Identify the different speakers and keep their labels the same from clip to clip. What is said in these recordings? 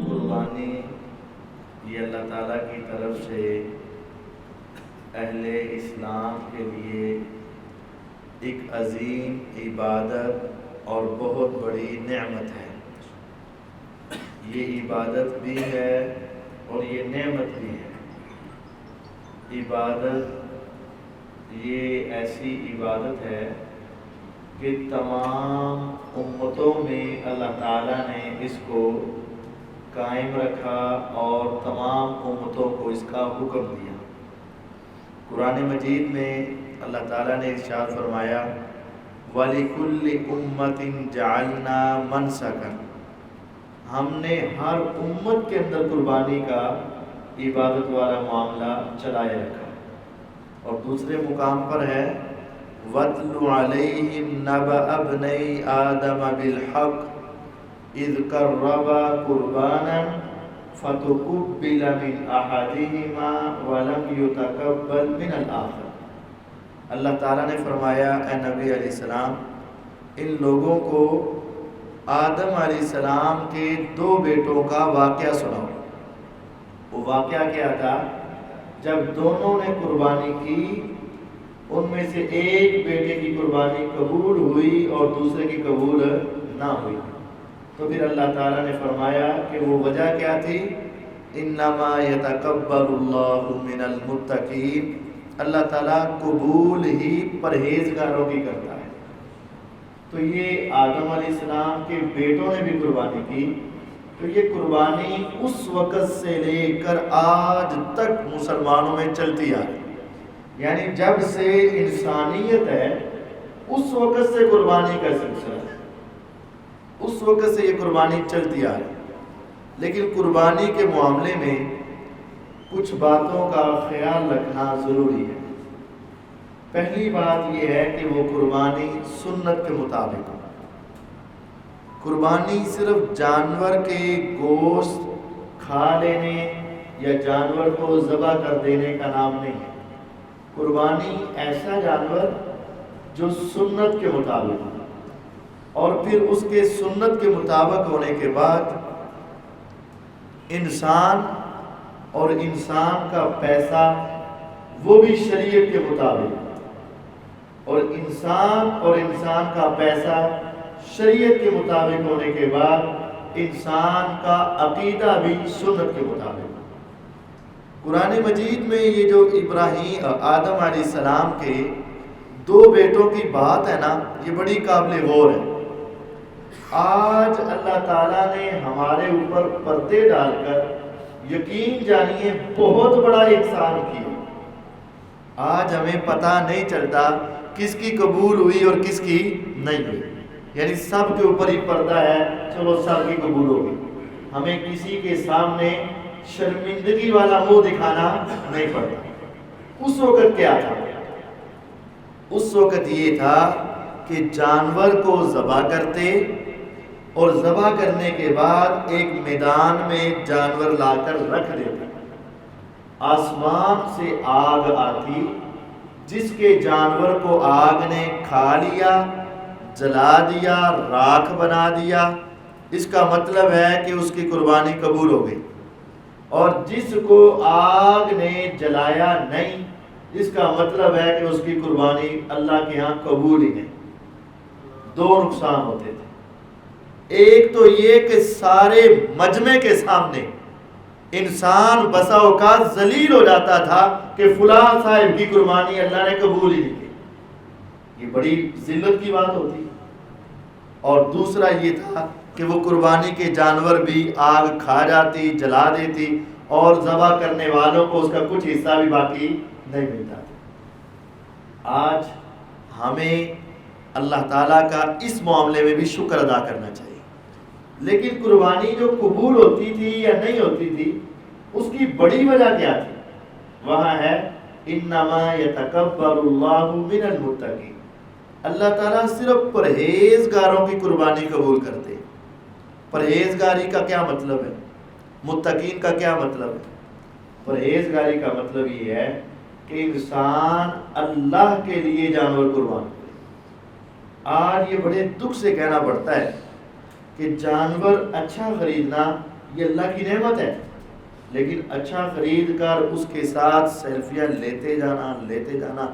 Speaker 1: قربانی یہ اللہ تعالیٰ کی طرف سے اہل اسلام کے لیے ایک عظیم عبادت اور بہت بڑی نعمت ہے۔ یہ عبادت بھی ہے اور یہ نعمت بھی ہے۔ عبادت یہ ایسی عبادت ہے کہ تمام امتوں میں اللہ تعالیٰ نے اس کو قائم رکھا اور تمام امتوں کو اس کا حکم دیا۔ قرآن مجید میں اللہ تعالیٰ نے ارشاد فرمایا وَلِكُلِّ أُمَّةٍ جَعَلْنَا مَنْسَكًا، ہم نے ہر امت کے اندر قربانی کا عبادت والا معاملہ چلائے رکھا۔ اور دوسرے مقام پر ہے وَاتْلُ عَلَيْهِمْ نَبَأَ ابْنَيْ آدَمَ بِالْحَقِّ اِذْ قَرَّبَا قُرْبَانًا فَتُقُبِّلَ مِنْ أَحَدِهِمَا وَلَمْ يُتَقَبَّلْ مِنَ الْآخَرِ۔ اللہ تعالیٰ نے فرمایا اے نبی علیہ السلام ان لوگوں کو آدم علیہ السلام کے دو بیٹوں کا واقعہ سناؤ۔ وہ واقعہ کیا تھا؟ جب دونوں نے قربانی کی ان میں سے ایک بیٹے کی قربانی قبول ہوئی اور دوسرے کی قبول نہ ہوئی، تو پھر اللہ تعالیٰ نے فرمایا کہ وہ وجہ کیا تھی؟ انما یتقبل اللہ من المتقین، اللہ تعالیٰ قبول ہی پرہیزگاروں کی کرتا ہے۔ تو یہ آدم علیہ السلام کے بیٹوں نے بھی قربانی کی، تو یہ قربانی اس وقت سے لے کر آج تک مسلمانوں میں چلتی آ رہی، یعنی جب سے انسانیت ہے اس وقت سے قربانی کا سلسلہ ہے، اس وقت سے یہ قربانی چلتی آ رہی۔ لیکن قربانی کے معاملے میں کچھ باتوں کا خیال رکھنا ضروری ہے۔ پہلی بات یہ ہے کہ وہ قربانی سنت کے مطابق ہو۔ قربانی صرف جانور کے گوشت کھا لینے یا جانور کو ذبح کر دینے کا نام نہیں ہے۔ قربانی ایسا جانور جو سنت کے مطابق ہو، اور پھر اس کے سنت کے مطابق ہونے کے بعد انسان اور انسان کا پیسہ وہ بھی شریعت کے مطابق، اور انسان کا پیسہ شریعت کے مطابق ہونے کے بعد انسان کا عقیدہ بھی سنت کے مطابق۔ قرآن مجید میں یہ جو آدم علیہ السلام کے دو بیٹوں کی بات ہے نا، یہ بڑی قابل غور ہے۔ آج اللہ تعالیٰ نے ہمارے اوپر پردے ڈال کر یقین جانیے بہت بڑا احسان کیا۔ آج ہمیں پتہ نہیں چلتا کس کی قبول ہوئی اور کس کی نہیں ہوئی، یعنی سب کے اوپر ہی پردہ ہے، چلو سب کی قبول ہوگی، ہمیں کسی کے سامنے شرمندگی والا منہ دکھانا نہیں پڑتا۔ اس وقت کیا تھا؟ اس وقت یہ تھا کہ جانور کو ذبح کرتے اور ذبح کرنے کے بعد ایک میدان میں جانور لا کر رکھ دیتے، آسمان سے آگ آتی، جس کے جانور کو آگ نے کھا لیا، جلا دیا، راکھ بنا دیا، اس کا مطلب ہے کہ اس کی قربانی قبول ہو گئی، اور جس کو آگ نے جلایا نہیں، اس کا مطلب ہے کہ اس کی قربانی اللہ کے ہاں قبول ہی نہیں۔ دو نقصان ہوتے تھے، ایک تو یہ کہ سارے مجمع کے سامنے انسان بسا اوقات ذلیل ہو جاتا تھا کہ فلاں صاحب کی قربانی اللہ نے قبول ہی نہیں کی، یہ بڑی ذلت کی بات ہوتی۔ اور دوسرا یہ تھا کہ وہ قربانی کے جانور بھی آگ کھا جاتی، جلا دیتی، اور ذبح کرنے والوں کو اس کا کچھ حصہ بھی باقی نہیں ملتا تھا۔ آج ہمیں اللہ تعالیٰ کا اس معاملے میں بھی شکر ادا کرنا چاہیے۔ لیکن قربانی جو قبول ہوتی تھی یا نہیں ہوتی تھی، اس کی بڑی وجہ کیا تھی؟ وہاں ہے انما یتقبل اللہ من المتقین، اللہ تعالیٰ صرف پرہیزگاروں کی قربانی قبول کرتے۔ پرہیزگاری کا کیا مطلب ہے؟ متقین کا کیا مطلب ہے؟ پرہیزگاری کا مطلب یہ ہے کہ انسان اللہ کے لیے جانور قربان کرے۔ آج یہ بڑے دکھ سے کہنا پڑتا ہے کہ جانور اچھا خریدنا یہ اللہ کی نعمت ہے، لیکن اچھا خرید کر اس کے ساتھ سیلفیاں لیتے جانا،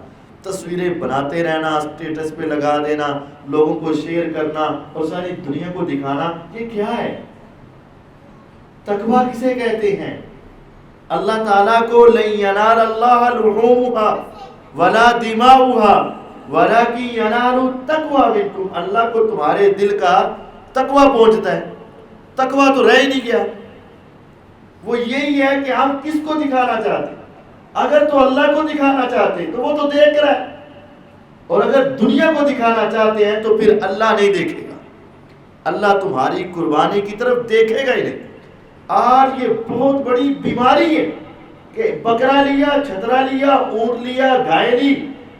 Speaker 1: تصویریں بناتے رہنا، اسٹیٹس پہ لگا دینا، لوگوں کو شیئر کرنا اور ساری دنیا کو دکھانا، یہ کیا ہے؟ تقویٰ کسے کہتے ہیں؟ اللہ تعالیٰ کو لَن يَنَالَ اللَّهَ لُحُومُهَا وَلَا دِمَاؤُهَا وَلَكِن يَنَالُ التَّقْوَىٰ مِنكُمْ، اللہ کو تمہارے دل کا تقویٰ پہنچتا ہے۔ تقویٰ تو رہ ہی نہیں گیا، وہ یہی ہے کہ ہم کس کو دکھانا چاہتے ہیں۔ اگر تو اللہ کو دکھانا چاہتے ہیں تو وہ تو دیکھ رہا ہے، اور اگر دنیا کو دکھانا چاہتے ہیں تو پھر اللہ نہیں دیکھے گا، اللہ تمہاری قربانی کی طرف دیکھے گا ہی نہیں۔ آج یہ بہت بڑی بیماری ہے کہ بکرا لیا، چھترا لیا، اونٹ لیا، گائے لی،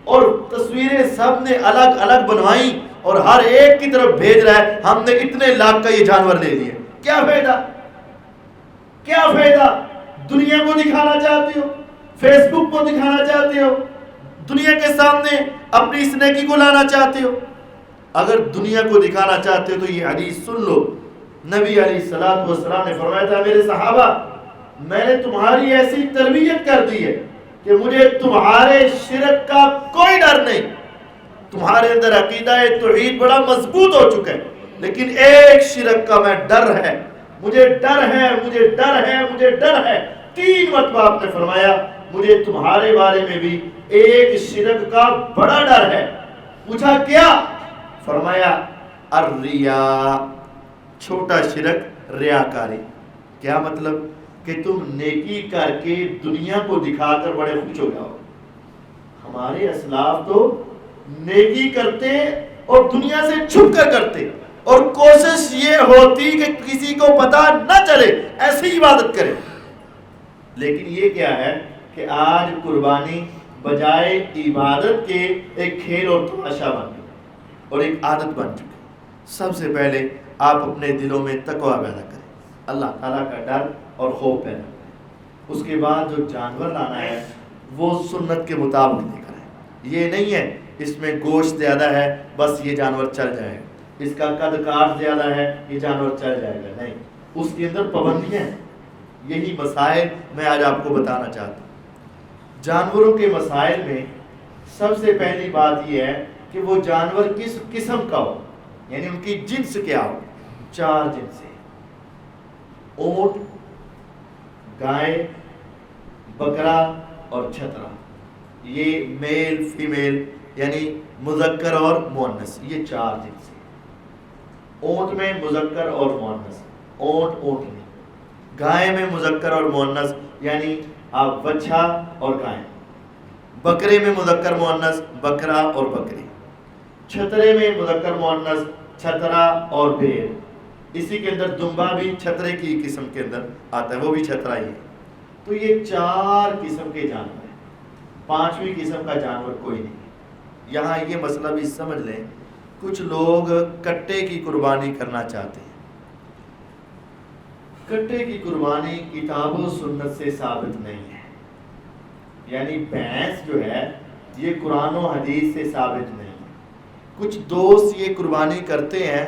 Speaker 1: اور تصویریں سب نے الگ الگ بنوائی اور ہر ایک کی طرف بھیج رہا ہے ہم نے اتنے لاکھ کا یہ جانور لے لیا۔ کیا فائدہ؟ کیا فائدہ؟ دنیا کو دکھانا چاہتے ہو، فیس بک کو دکھانا چاہتے ہو، دنیا کے سامنے اپنی اس نیکی کو لانا چاہتے ہو۔ اگر دنیا کو دکھانا چاہتے ہو تو یہ حدیث سن لو، نبی علیہ السلام نے فرمایا تھا میرے صحابہ میں نے تمہاری ایسی تربیت کر دی ہے کہ مجھے تمہارے شرک کا کوئی ڈر نہیں۔ تمہارے اندر عقیدہ توحید بڑا مضبوط ہو چکا ہے، لیکن ایک شرک کا میں ڈر ہے، مجھے ڈر ہے، مجھے ڈر ہے، مجھے ڈر ہے۔ 3 مرتبہ آپ نے فرمایا مجھے تمہارے بارے میں بھی ایک شرک کا بڑا ڈر ہے۔ پوچھا کیا؟ فرمایا الریا، چھوٹا شرک ریاکاری۔ کیا مطلب؟ کہ تم نیکی کر کے دنیا کو دکھا کر بڑے خوش ہو جاؤ۔ ہمارے اسلاف تو نیکی کرتے اور دنیا سے چھپ کر کرتے، اور کوشش یہ ہوتی کہ کسی کو پتا نہ چلے، ایسی عبادت کرے۔ لیکن یہ کیا ہے کہ آج قربانی بجائے عبادت کے ایک کھیل اور تماشا بن گئی اور ایک عادت بن چکی۔ سب سے پہلے آپ اپنے دلوں میں تقویٰ پیدا کریں، اللہ تعالیٰ کا ڈر اور خوف پیدا کریں۔ اس کے بعد جو جانور لانا ہے وہ سنت کے مطابق لے کر آئیں۔ یہ نہیں ہے اس میں گوشت زیادہ ہے بس یہ جانور چل جائے گا، اس کا قد کاٹ زیادہ ہے یہ جانور چل جائے گا، نہیں، اس کے اندر پابندیاں ہیں۔ یہی مسائل میں آج آپ کو بتانا چاہتا ہوں۔ جانوروں کے مسائل میں سب سے پہلی بات یہ ہے کہ وہ جانور کس قسم کا ہو، یعنی ان کی جنس کیا ہو۔ 4 جنس ہیں: اونٹ، گائے، بکرا اور چھترا۔ یہ میل فیمیل یعنی مذکر اور مؤنث، یہ 4 جنس ہیں۔ اونٹ میں مذکر اور مؤنث، اونٹ اونٹنی۔ گائے میں مذکر اور مؤنث یعنی آپ بچھا اور گائے۔ بکرے میں مذکر مؤنث بکرا اور بکری۔ چھترے میں مذکر مؤنث چھترا اور بھیڑ۔ اسی کے اندر دمبا بھی چھترے کی قسم کے اندر آتا ہے، وہ بھی چھترا ہی ہے۔ تو یہ 4 قسم کے جانور ہیں، 5ویں قسم کا جانور کوئی نہیں ہے۔ یہاں یہ مسئلہ بھی سمجھ لیں، کچھ لوگ کٹے کی قربانی کرنا چاہتے ہیں۔ کٹے کی قربانی کتاب و سنت سے ثابت نہیں ہے، یعنی بھینس جو ہے یہ قرآن و حدیث سے ثابت نہیں ہے۔ کچھ دوست یہ قربانی کرتے ہیں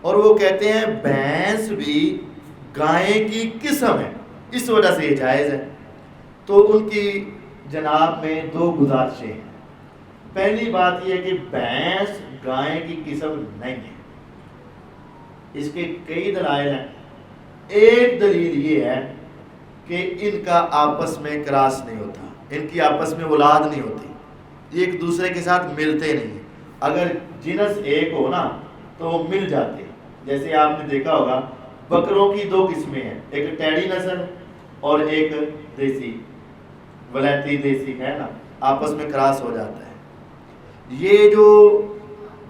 Speaker 1: اور وہ کہتے ہیں بھینس بھی گائے کی قسم ہے، اس وجہ سے یہ جائز ہے۔ تو ان کی جناب میں 2 گزارشیں ہیں۔ پہلی بات یہ ہے کہ بھینس گائے کی قسم نہیں ہے، اس کے کئی دلائل ہیں۔ ایک دلیل یہ ہے کہ ان کا آپس میں کراس نہیں ہوتا، ان کی آپس میں اولاد نہیں ہوتی، ایک دوسرے کے ساتھ ملتے نہیں۔ اگر جنس ایک ہو نا تو وہ مل جاتے، جیسے آپ نے دیکھا ہوگا بکروں کی 2 قسمیں ہیں، ایک ٹیڑی نسل اور ایک دیسی ولایتی دیسی ہے نا، آپس میں کراس ہو جاتا ہے۔ یہ جو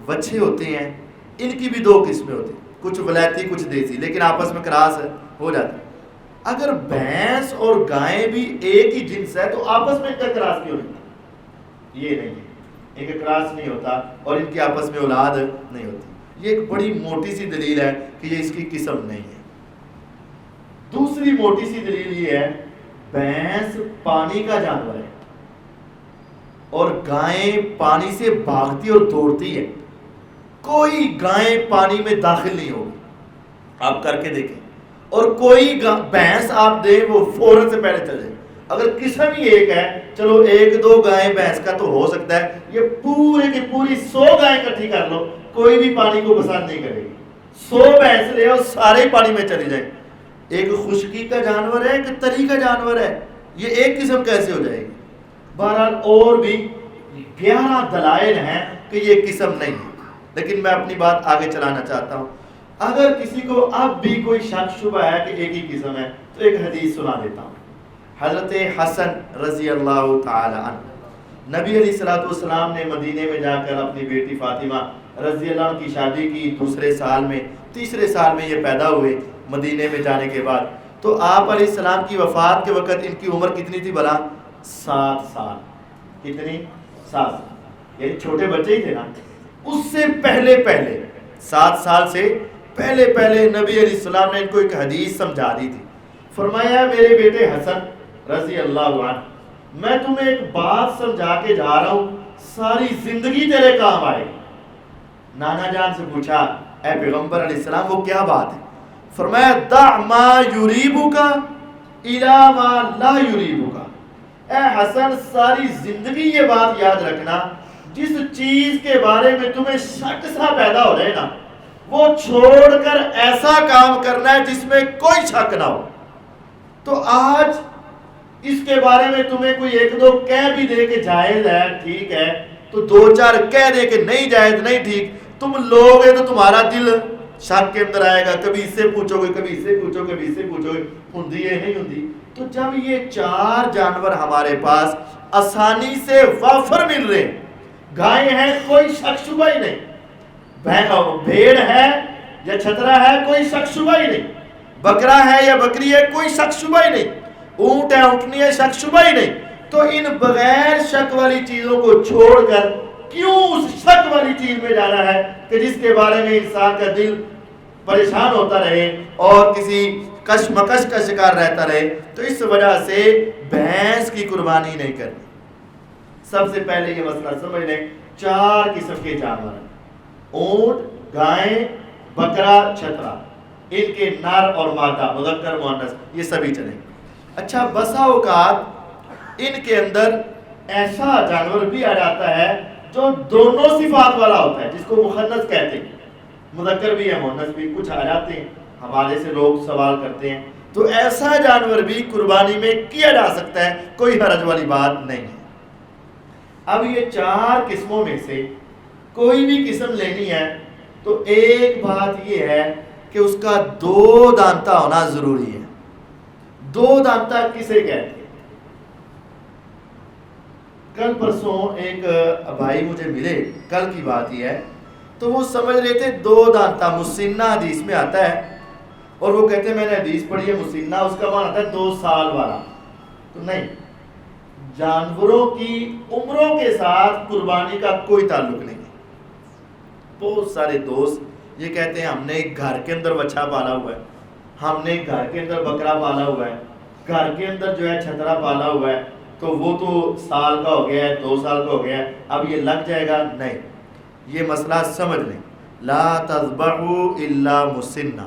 Speaker 1: بچے ہوتے ہیں ان کی بھی 2 قسمیں ہوتی ہیں، کچھ ولایتی کچھ دیسی، لیکن آپس میں کراس ہو جاتا ہے۔ اگر بھینس اور گائے بھی ایک ہی جنس ہے تو آپس میں کیا کراس کیوں نہیں؟ یہ نہیں ہے، ان کا کراس نہیں ہوتا اور ان کی آپس میں اولاد نہیں ہوتی۔ یہ ایک بڑی موٹی سی دلیل ہے کہ یہ اس کی قسم نہیں ہے۔ دوسری موٹی سی دلیل یہ ہے بھینس پانی کا جانور ہے اور گائیں پانی سے بھاگتی اور دوڑتی ہے، کوئی گائیں پانی میں داخل نہیں ہوگی۔ آپ کر کے دیکھیں. اور کوئی بھینس آپ دیں وہ فوراً سے پہلے چل جائے. اگر قسم ہی ایک ہے, چلو ایک دو گائیں بھینس کا تو ہو سکتا ہے, یہ پورے کی پوری 100 گائیں اکٹھی کر لو, کوئی بھی پانی کو پسند نہیں کرے گی. 100 بھینس لے اور سارے پانی میں چلی جائیں. ایک خشکی کا جانور ہے, ایک تری کا جانور ہے, یہ ایک قسم کیسے ہو جائے گی؟ بہرحال اور بھی 11 دلائل ہیں کہ یہ قسم نہیں ہے, لیکن میں اپنی بات آگے چلانا چاہتا ہوں. اگر کسی کو اب بھی کوئی شک شبہ ہے کہ ایک ہی قسم ہے تو ایک حدیث سنا دیتا ہوں. حضرت حسن رضی اللہ تعالی عنہ, نبی علیہ الصلوۃ والسلام نے مدینے میں جا کر اپنی بیٹی فاطمہ رضی اللہ عنہ کی شادی کی. دوسرے سال میں, تیسرے سال میں یہ پیدا ہوئے مدینے میں جانے کے بعد. تو آپ علیہ السلام کی وفات کے وقت ان کی عمر کتنی تھی بھلا؟ 7 سال. کتنی؟ 7 سال. یعنی چھوٹے بچے ہی تھے نا. اس سے پہلے 7 سال سے پہلے نبی علیہ السلام نے ان کو ایک حدیث سمجھا دی تھی. فرمایا میرے بیٹے حسن رضی اللہ عنہ, میں تمہیں ایک بات سمجھا کے جا رہا ہوں, ساری زندگی تیرے کام آئے. نانا جان سے پوچھا اے پیغمبر علیہ السلام وہ کیا بات ہے؟ فرمایا دع ما یریبک الی ما لا یریبک. اے حسن ساری زندگی یہ بات یاد رکھنا, جس چیز کے بارے میں تمہیں شک سا پیدا ہو رہے نا, وہ چھوڑ کر ایسا کام کرنا ہے جس میں کوئی شک نہ ہو. تو آج اس کے بارے میں تمہیں کوئی ایک دو کہہ بھی دے کہ جائز ہے, ٹھیک ہے, تو 2-4 کہہ دے کہ نہیں جائز, نہیں ٹھیک, تم لوگ ہیں تو تمہارا دل شک کے اندر آئے گا. کبھی اس سے پوچھو گے, کبھی اس سے پوچھو گے, کبھی اس سے پوچھو گے, ہندی ہے نہیں ہندی. تو جب یہ 4 جانور ہمارے پاس آسانی سے وافر مل رہے ہیں, گائے ہیں کوئی شک شبہ ہی نہیں, بھیڑ ہے یا چھترا ہے کوئی شک شبہ ہی نہیں, بکرا ہے یا بکری ہے کوئی شک شبہ ہی نہیں, اونٹ ہے اونٹنی ہے شک شبہ ہی نہیں. تو ان بغیر شک والی چیزوں کو چھوڑ کر کیوں اس شک والی چیز میں جانا ہے کہ جس کے بارے میں انسان کا دل پریشان ہوتا رہے اور کسی کشمکش کا شکار رہتا رہے. تو اس وجہ سے بھینس کی قربانی نہیں کرنی. سب سے پہلے یہ مسئلہ سمجھ لیں, 4 قسم کے جانور ہیں, اونٹ, گائیں, بکرا, چھترا, ان کے نر اور مادہ, مذکر مؤنث, یہ سبھی چلیں. اچھا بسا اوقات ان کے اندر ایسا جانور بھی آ جاتا ہے جو دونوں صفات والا ہوتا ہے, جس کو مخنث کہتے ہیں, مذکر بھی ہے مؤنث بھی, کچھ آ جاتے ہیں ہمارے سے لوگ سوال کرتے ہیں. تو ایسا جانور بھی قربانی میں کیا جا سکتا ہے, کوئی حرج والی بات نہیں ہے. اب یہ 4 قسموں میں سے کوئی بھی قسم لینی ہے تو ایک بات یہ ہے کہ اس کا 2 دانتا ہونا ضروری ہے. 2 دانتا کسے کہتے ہیں؟ کل پرسوں ایک بھائی مجھے ملے, کل کی بات ہی ہے, تو وہ سمجھ رہے تھے 2 دانتا مسنہ حدیث میں آتا ہے, اور وہ کہتے ہیں میں نے حدیث پڑھی ہے مسنہ, اس کا معنی آتا ہے 2 سال والا. تو نہیں, جانوروں کی عمروں کے ساتھ قربانی کا کوئی تعلق نہیں ہے. بہت سارے دوست یہ کہتے ہیں ہم نے ایک گھر کے اندر بچہ پالا ہوا ہے, ہم نے ایک گھر کے اندر بکرا پالا ہوا ہے, گھر کے اندر جو ہے چھترا پالا ہوا ہے, تو وہ تو سال کا ہو گیا ہے, 2 سال کا ہو گیا ہے, اب یہ لگ جائے گا. نہیں, یہ مسئلہ سمجھ لیں. لا تذبحوا الا مسنہ,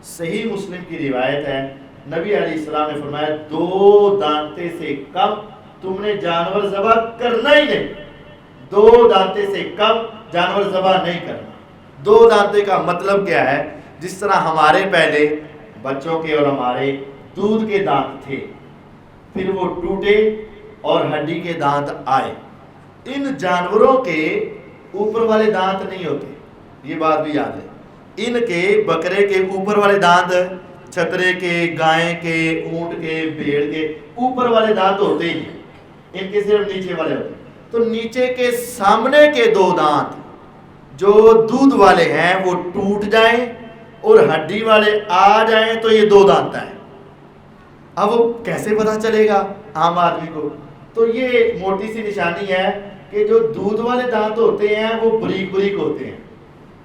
Speaker 1: صحیح مسلم کی روایت ہے, نبی علیہ السلام نے فرمایا 2 دانتے سے کم تم نے جانور ذبح کرنا ہی نہیں. 2 دانتے سے کم جانور ذبح نہیں کرنا. 2 دانتے کا مطلب کیا ہے؟ جس طرح ہمارے پہلے بچوں کے اور ہمارے دودھ کے دانت تھے, پھر وہ ٹوٹے اور ہڈی کے دانت آئے. ان جانوروں کے اوپر والے دانت نہیں ہوتے, یہ بات بھی یاد ہے. ان کے بکرے کے اوپر والے دانت, چھترے کے, گائیں کے, اونٹ کے, بھیڑ کے اوپر والے دانت ہوتے ہی ہیں, ان کے صرف نیچے والے ہوتے ہیں. تو نیچے کے سامنے کے 2 دانت جو دودھ والے ہیں وہ ٹوٹ جائیں اور ہڈی والے آ جائیں تو یہ 2 دانت ہیں. اب وہ کیسے پتہ چلے گا عام آدمی کو؟ تو یہ موٹی سی نشانی ہے کہ جو دودھ والے دانت ہوتے ہیں وہ بریک بریک ہوتے ہیں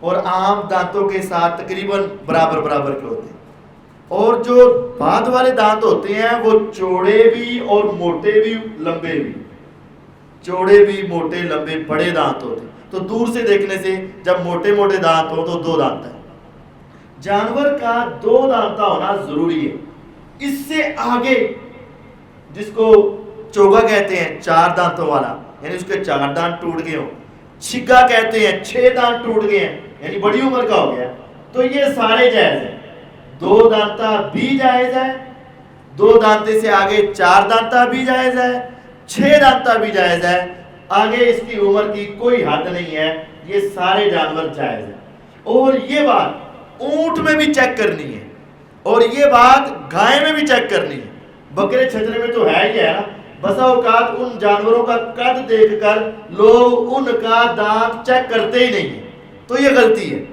Speaker 1: اور عام دانتوں کے ساتھ تقریباً برابر برابر کے ہوتے ہیں, اور جو بعد والے دانت ہوتے ہیں وہ چوڑے بھی اور موٹے بھی لمبے بھی, چوڑے بھی موٹے لمبے بڑے دانت ہوتے ہیں. تو دور سے دیکھنے سے جب موٹے موٹے دانت ہوں تو 2 دانت ہیں, جانور کا 2 دانتا ہونا ضروری ہے. اس سے آگے جس کو چوگا کہتے ہیں 4 دانتوں والا, یعنی اس کے 4 دانت ٹوٹ گئے ہوں. چھگا کہتے ہیں 6 دانت ٹوٹ گئے ہیں, یعنی بڑی عمر کا ہو گیا. تو یہ سارے جائز ہیں. 2 دانتا بھی جائز ہے, 2 دانتے سے آگے 4 دانتا بھی جائز ہے, 6 دانتا بھی جائز ہے. آگے اس کی عمر کی کوئی حد نہیں ہے. یہ سارے جانور جائز ہیں. اور یہ بات اونٹ میں بھی چیک کرنی ہے, اور یہ بات گائے میں بھی چیک کرنی ہے. بکرے چھچرے میں تو ہے ہی ہے نا. بسا اوقات ان جانوروں کا قد دیکھ کر لوگ ان کا دانت چیک کرتے ہی نہیں ہیں, تو یہ غلطی ہے.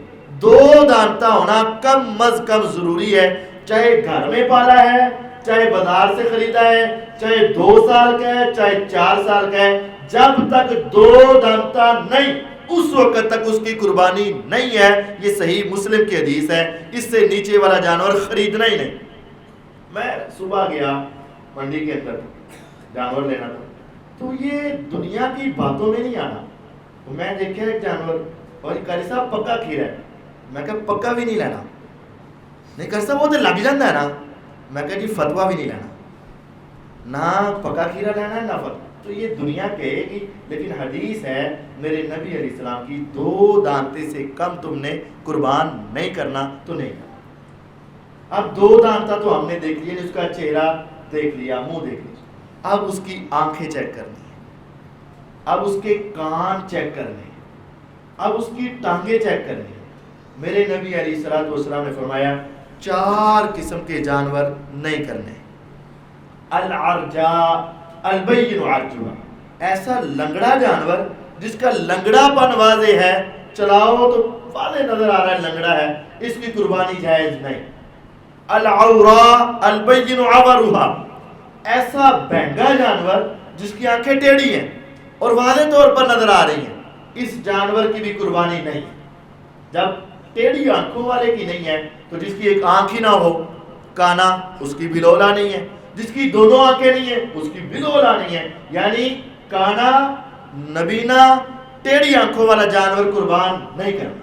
Speaker 1: 2 دانتا ہونا کم از کم ضروری ہے, چاہے گھر میں پالا ہے, چاہے بازار سے خریدا ہے, چاہے 2 سال کا ہے, چاہے 4 سال کا ہے. جب تک 2 دانتا نہیں اس وقت تک اس کی قربانی نہیں ہے. یہ صحیح مسلم کی حدیث ہے. اس سے نیچے والا جانور خریدنا ہی نہیں. میں صبح گیا منڈی کے اندر جانور لینا تھا, تو یہ دنیا کی باتوں میں نہیں آنا. تو میں دیکھا ایک جانور, اور کاری صاحب پکا کھیرا ہے. میں کہا پکا بھی نہیں لینا. نہیں کاری صاحب وہ تو لگ جاتا ہے نا. میں کہا جی فتوا بھی نہیں لینا, نہ پکا کھیرا لینا ہے نہ فتوا. تو یہ دنیا کہے گی, لیکن حدیث ہے میرے نبی علیہ السلام کی 2 دانتے سے کم تم نے قربان نہیں کرنا تو نہیں کرنا. اب 2 دانتا تو ہم نے دیکھ لیا, اس کا چہرہ دیکھ لیا, منہ دیکھ لیا. اب اس کی آنکھیں چیک کرنی ہے, اب اس کے کان چیک کرنے ہیں, اب اس کی ٹانگیں چیک کرنی ہیں. میرے نبی علیہ السلام نے فرمایا 4 قسم کے جانور نہیں کرنے. العرجا البین عرجها, ایسا لنگڑا جانور جس کا لنگڑا پن واضح ہے, چلاؤ تو واضح نظر آ رہا ہے لنگڑا ہے, اس کی قربانی جائز نہیں. العورا البین عورها, ایسا بہنگا جانور جس کی آنکھیں ٹیڑھی ہیں اور واضح طور پر نظر آ رہی ہیں, اس جانور کی بھی قربانی نہیں. جب ٹیڑھی آنکھوں والے کی نہیں ہے تو جس کی ایک آنکھ ہی نہ ہو, کانا, اس کی بھی لولا نہیں ہے. جس کی دونوں آنکھیں نہیں ہیں اس کی بھی لولا نہیں ہے. یعنی کانا, نبینا, ٹیڑھی آنکھوں والا جانور قربان نہیں کرنا.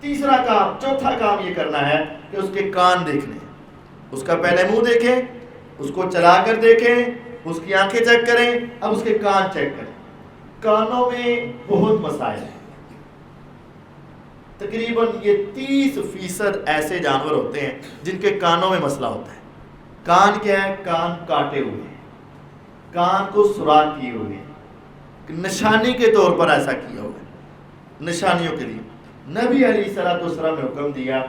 Speaker 1: تیسرا کام, چوتھا کام یہ کرنا ہے کہ اس کے کان دیکھنے ہیں. اس کا پہلے منہ دیکھیں, اس کو چلا کر دیکھیں, اس کی آنکھیں چیک کریں, اب اس کے کان چیک کریں. کانوں میں بہت مسائل ہیں. تقریباً یہ 30% ایسے جانور ہوتے ہیں جن کے کانوں میں مسئلہ ہوتا ہے. کان کیا ہے؟ کان کاٹے ہوئے ہیں, کان کو سوراخ کیے ہوئے ہیں, نشانی کے طور پر ایسا کیا ہوا ہے, نشانیوں کے لیے. نبی علیہ السلام نے حکم دیا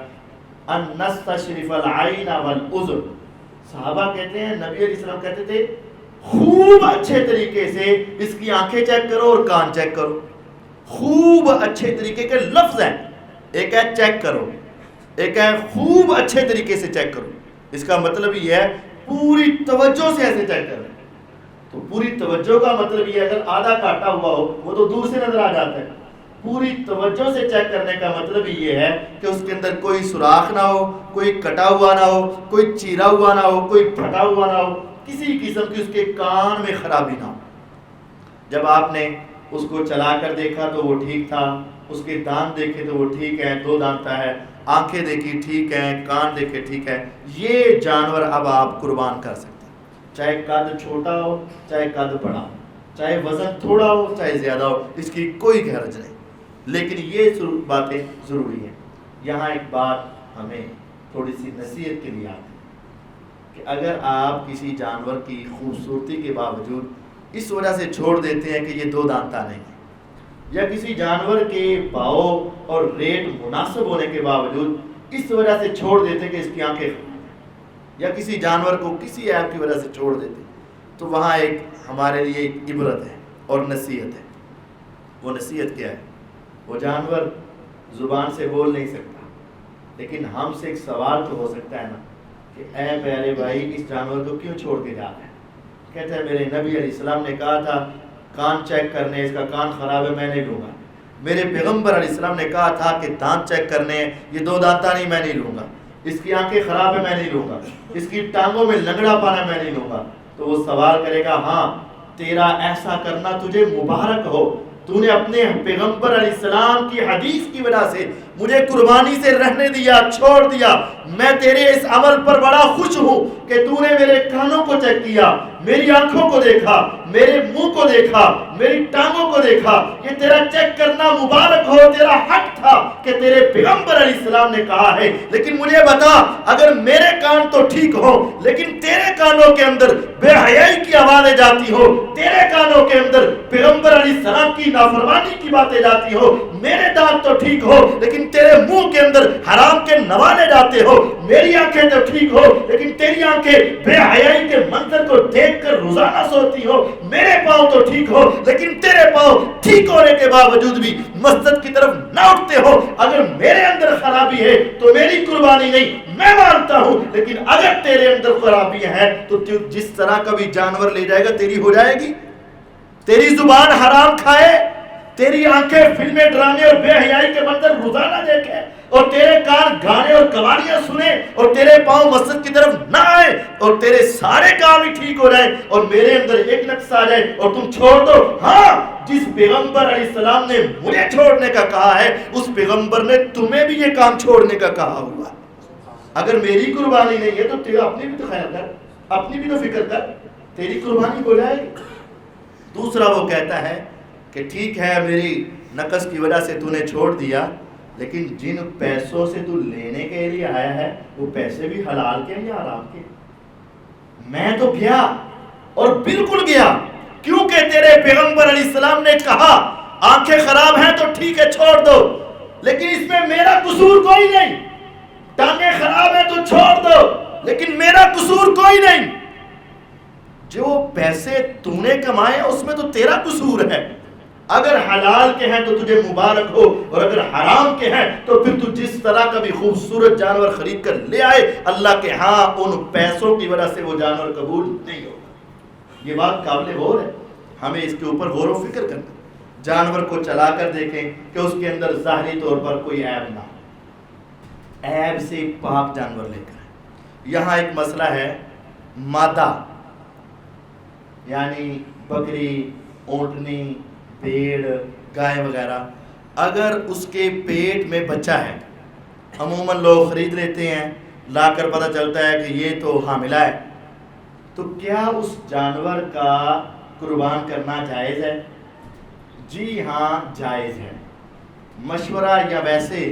Speaker 1: ان نستشرف العین والاذن. صحابہ کہتے ہیں نبی علیہ السلام کہتے تھے خوب اچھے طریقے سے اس کی آنکھیں چیک کرو اور کان چیک کرو. خوب اچھے طریقے کے لفظ ہیں, ایک ہے چیک کرو, ایک ہے خوب اچھے طریقے سے چیک کرو. اس کا مطلب یہ ہے پوری توجہ سے ایسے چیک کریں. تو پوری توجہ کا مطلب یہ ہے اگر آدھا کاٹا ہوا ہو وہ تو دور سے نظر آ جاتا ہے. پوری توجہ سے چیک کرنے کا مطلب یہ ہے کہ اس کے اندر کوئی سوراخ نہ ہو, کوئی کٹا ہوا نہ ہو, کوئی چیرا ہوا نہ ہو, کوئی پھٹا ہوا نہ ہو, کسی قسم کی اس کے کان میں خرابی نہ ہو. جب آپ نے اس کو چلا کر دیکھا تو وہ ٹھیک تھا, اس کے دانت دیکھے تو وہ ٹھیک ہے, 2 دانتا ہے, آنکھیں دیکھی ٹھیک ہیں, کان دیکھے ٹھیک ہے, یہ جانور اب آپ قربان کر سکتے ہیں. چاہے قد چھوٹا ہو چاہے قد بڑا ہو, چاہے وزن تھوڑا ہو چاہے زیادہ ہو, اس کی کوئی حرج نہیں. لیکن یہ باتیں ضروری ہیں. یہاں ایک بات ہمیں تھوڑی سی نصیحت کے لیے آتی ہے کہ اگر آپ کسی جانور کی خوبصورتی کے باوجود اس وجہ سے چھوڑ دیتے ہیں کہ یہ 2 دانتا نہیں ہے, یا کسی جانور کے بھاؤ اور ریٹ مناسب ہونے کے باوجود اس وجہ سے چھوڑ دیتے کہ اس کی آنکھیں, یا کسی جانور کو کسی عیب کی وجہ سے چھوڑ دیتے, تو وہاں ایک ہمارے لیے ایک عبرت ہے اور نصیحت ہے. وہ نصیحت کیا ہے؟ وہ جانور زبان سے بول نہیں سکتا, لیکن ہم سے ایک سوال تو ہو سکتا ہے نا کہ اے پیارے بھائی اس جانور کو کیوں چھوڑ کے جا رہے ہیں؟ کہتا ہے میرے نبی علیہ السلام نے کہا تھا کان چیک کرنے, اس کا کان خراب ہے میں نہیں لوں گا. میرے پیغمبر علیہ السلام نے کہا تھا کہ دانت چیک کرنے, یہ 2 دانتا نہیں میں نہیں لوں گا. اس کی آنکھیں خراب ہے میں نہیں لوں گا. اس کی ٹانگوں میں لنگڑا پانا میں نہیں لوں گا. تو وہ سوال کرے گا ہاں تیرا ایسا کرنا تجھے مبارک ہو, تو نے اپنے پیغمبر علیہ السلام کی حدیث کی وجہ سے مجھے قربانی سے رہنے دیا، چھوڑ دیا، میں تیرے اس عمل پر بڑا خوش ہوں کہ تو نے میرے کانوں کو چیک کیا، میری آنکھوں کو دیکھا، میرے منہ کو دیکھا، میری ٹانگوں کو دیکھا۔ یہ تیرا چیک کرنا مبارک ہو، تیرا حق تھا کہ تیرے پیغمبر علیہ السلام نے کہا ہے۔ لیکن مجھے بتا، اگر میرے کان تو ٹھیک ہو لیکن تیرے کانوں کے اندر بے حیائی کی آوازیں جاتی ہو، تیرے کانوں کے اندر پیغمبر علیہ السلام کی نافرمانی کی باتیں جاتی ہو، میرے دانت تو ٹھیک ہو لیکن تیرے منہ کے اندر حرام کے نوالے جاتے ہو، میری آنکھیں تو ٹھیک ہو لیکن تیری آنکھیں بے حیائی کے منظر کو دیکھ کر روزانہ سوتی ہو، میرے پاؤں تو ٹھیک ہو لیکن تیرے پاؤں ٹھیک ہونے کے باوجود بھی مسجد کی طرف نہ اٹھتے ہو۔ اگر میرے اندر خرابی ہے تو میری قربانی نہیں، میں مانتا ہوں، لیکن اگر تیرے اندر خرابی ہے تو جس طرح کا بھی جانور لے جائے گا تیری ہو جائے گی۔ تیری زبان حرام کھائے، تیری آنکھیں فلمیں، ڈرامے اور بے حیائی کے منظر روزانہ دیکھے، اور تیرے کان گانے اور قوالیاں سنے، اور تیرے پاؤں مسجد کی طرف نہ آئے، اور تیرے سارے کام ہی ٹھیک ہو جائیں اور میرے اندر ایک نقص آ جائے اور تم چھوڑ دو۔ ہاں، جس پیغمبر علیہ السلام نے مجھے چھوڑنے کا کہا ہے، اس پیغمبر نے تمہیں بھی یہ کام چھوڑنے کا کہا ہوگا۔ اگر میری قربانی نہیں ہے تو تیرا اپنی بھی تو خیال کر، اپنی بھی تو فکر کر، تیری قربانی ہو جائے گی۔ دوسرا وہ کہتا ہے کہ ٹھیک ہے، میری نقص کی وجہ سے تو نے چھوڑ دیا، لیکن جن پیسوں سے تو لینے کے لیے آیا ہے وہ پیسے بھی حلال کے یا حرام کے؟ میں تو گیا اور بالکل گیا، کیونکہ تیرے پیغمبر علیہ السلام نے کہا آنکھیں خراب ہیں تو ٹھیک ہے چھوڑ دو، لیکن اس میں میرا قصور کوئی نہیں۔ ٹانگیں خراب ہیں تو چھوڑ دو، لیکن میرا قصور کوئی نہیں۔ جو پیسے تو نے کمائے اس میں تو تیرا قصور ہے۔ اگر حلال کے ہیں تو تجھے مبارک ہو، اور اگر حرام کے ہیں تو پھر تو جس طرح کا بھی خوبصورت جانور خرید کر لے آئے، اللہ کے ہاں ان پیسوں کی وجہ سے وہ جانور قبول نہیں ہوگا۔ یہ بات قابل غور ہے، ہمیں اس کے اوپر غور و فکر کرنا۔ جانور کو چلا کر دیکھیں کہ اس کے اندر ظاہری طور پر کوئی عیب نہ ہو، عیب سے پاک جانور لے کر۔ یہاں ایک مسئلہ ہے، مادہ یعنی بکری، اونٹنی، بھیڑ، گائے وغیرہ، اگر اس کے پیٹ میں بچہ ہے، عموماً لوگ خرید لیتے ہیں، لا کر پتہ چلتا ہے کہ یہ تو حاملہ ہے، تو کیا اس جانور کا قربان کرنا جائز ہے؟ جی ہاں، جائز ہے۔ مشورہ یا ویسے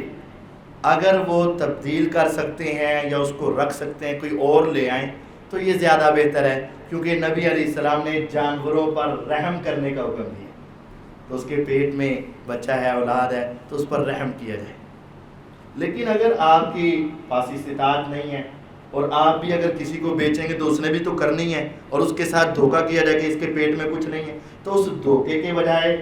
Speaker 1: اگر وہ تبدیل کر سکتے ہیں یا اس کو رکھ سکتے ہیں، کوئی اور لے آئیں تو یہ زیادہ بہتر ہے، کیونکہ نبی علیہ السلام نے جانوروں پر رحم کرنے کا حکم دیا، تو اس کے پیٹ میں بچہ ہے، اولاد ہے، تو اس پر رحم کیا جائے۔ لیکن اگر آپ کی پاس استطاعت نہیں ہے اور آپ بھی اگر کسی کو بیچیں گے تو اس نے بھی تو کرنی ہے، اور اس کے ساتھ دھوکہ کیا جائے کہ اس کے پیٹ میں کچھ نہیں ہے، تو اس دھوکے کے بجائے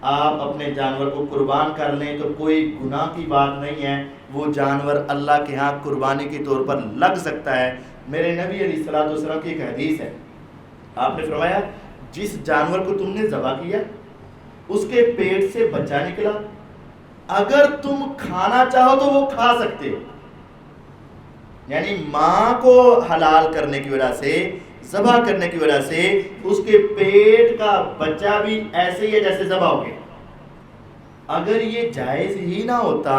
Speaker 1: آپ اپنے جانور کو قربان کر لیں تو کوئی گناہ کی بات نہیں ہے، وہ جانور اللہ کے ہاں قربانی کے طور پر لگ سکتا ہے۔ میرے نبی علیہ السلام کی ایک حدیث ہے، آپ نے فرمایا جس جانور کو تم نے ذبح کیا اس کے پیٹ سے بچہ نکلا، اگر تم کھانا چاہو تو وہ کھا سکتے ہو۔ یعنی ماں کو حلال کرنے کی وجہ سے، ذبح کرنے کی وجہ سے اس کے پیٹ کا بچہ بھی ایسے ہی ہے جیسے ذبح ہو گیا۔ اگر یہ جائز ہی نہ ہوتا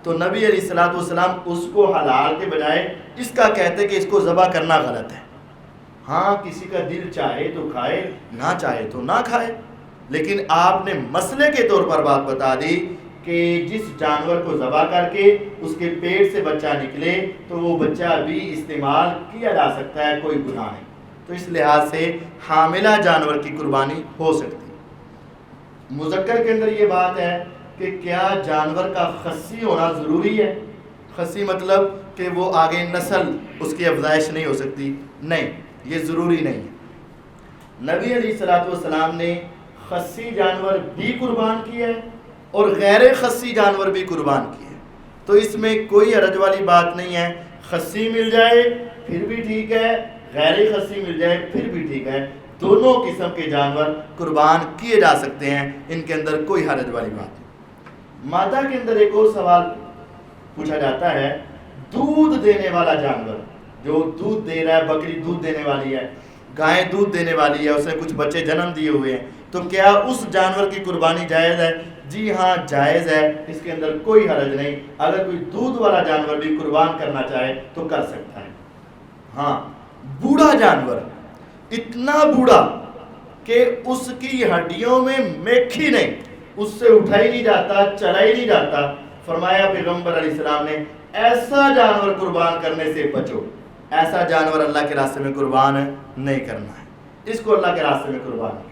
Speaker 1: تو نبی علیہ السلام اس کو حلال کے بجائے اس کا کہتے کہ اس کو ذبح کرنا غلط ہے۔ ہاں، کسی کا دل چاہے تو کھائے، نہ چاہے تو نہ کھائے، لیکن آپ نے مسئلے کے طور پر بات بتا دی کہ جس جانور کو ذبح کر کے اس کے پیٹ سے بچہ نکلے تو وہ بچہ بھی استعمال کیا جا سکتا ہے، کوئی گناہ نہیں۔ تو اس لحاظ سے حاملہ جانور کی قربانی ہو سکتی ہے۔ مذکر کے اندر یہ بات ہے کہ کیا جانور کا خصی ہونا ضروری ہے؟ خصی مطلب کہ وہ آگے نسل اس کی افزائش نہیں ہو سکتی؟ نہیں، یہ ضروری نہیں ہے۔ نبی علیہ السلام نے خصی جانور بھی قربان کیا ہے اور غیر خصی جانور بھی قربان کیے ہیں، تو اس میں کوئی حرج والی بات نہیں ہے۔ خصی مل جائے پھر بھی ٹھیک ہے، غیر خصی مل جائے پھر بھی ٹھیک ہے، دونوں قسم کے جانور قربان کیے جا سکتے ہیں، ان کے اندر کوئی حرج والی بات نہیں۔ مادہ کے اندر ایک اور سوال پوچھا جاتا ہے، دودھ دینے والا جانور جو دودھ دے رہا ہے، بکری دودھ دینے والی ہے، گائے دودھ دینے والی ہے، اس نے کچھ بچے جنم دیے ہوئے ہیں، تو کیا اس جانور کی قربانی جائز ہے؟ جی ہاں جائز ہے، اس کے اندر کوئی حرج نہیں، اگر کوئی دودھ والا جانور بھی قربان کرنا چاہے تو کر سکتا ہے۔ ہاں بوڑھا جانور، اتنا بوڑھا کہ اس کی ہڈیوں میں میکھ ہی نہیں، اس سے اٹھا ہی نہیں جاتا، چلا ہی نہیں جاتا، فرمایا پیغمبر علیہ السلام نے ایسا جانور قربان کرنے سے بچو، ایسا جانور اللہ کے راستے میں قربان نہیں کرنا ہے، اس کو اللہ کے راستے میں قربان کرنا۔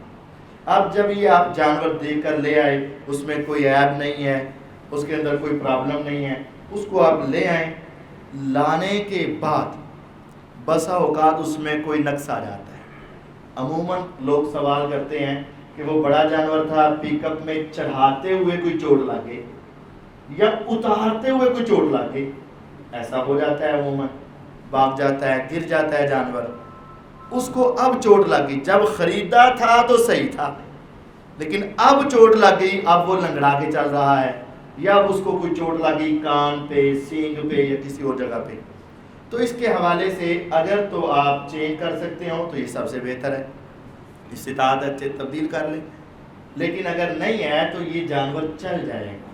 Speaker 1: اب جب یہ آپ جانور دیکھ کر لے آئے، اس میں کوئی عیب نہیں ہے، اس کے اندر کوئی پرابلم نہیں ہے، اس کو آپ لے آئیں، لانے کے بعد بسا اوقات اس میں کوئی نقص آ جاتا ہے۔ عموماً لوگ سوال کرتے ہیں کہ وہ بڑا جانور تھا، پک اپ میں چڑھاتے ہوئے کوئی چوٹ لگے یا اتارتے ہوئے کوئی چوٹ لگے، ایسا ہو جاتا ہے، عموماً بھاگ جاتا ہے، گر جاتا ہے جانور، اس کو اب چوٹ لگی، جب خریدا تھا تو صحیح تھا لیکن اب چوٹ لگ گئی، اب وہ لنگڑا کے چل رہا ہے، یا اب اس کو کوئی چوٹ لگی کان پہ، سینگ پہ یا کسی اور جگہ پہ، تو اس کے حوالے سے اگر تو آپ چینج کر سکتے ہو تو یہ سب سے بہتر ہے، استطاعت ہے تبدیل کر لیں، لیکن اگر نہیں ہے تو یہ جانور چل جائے گا۔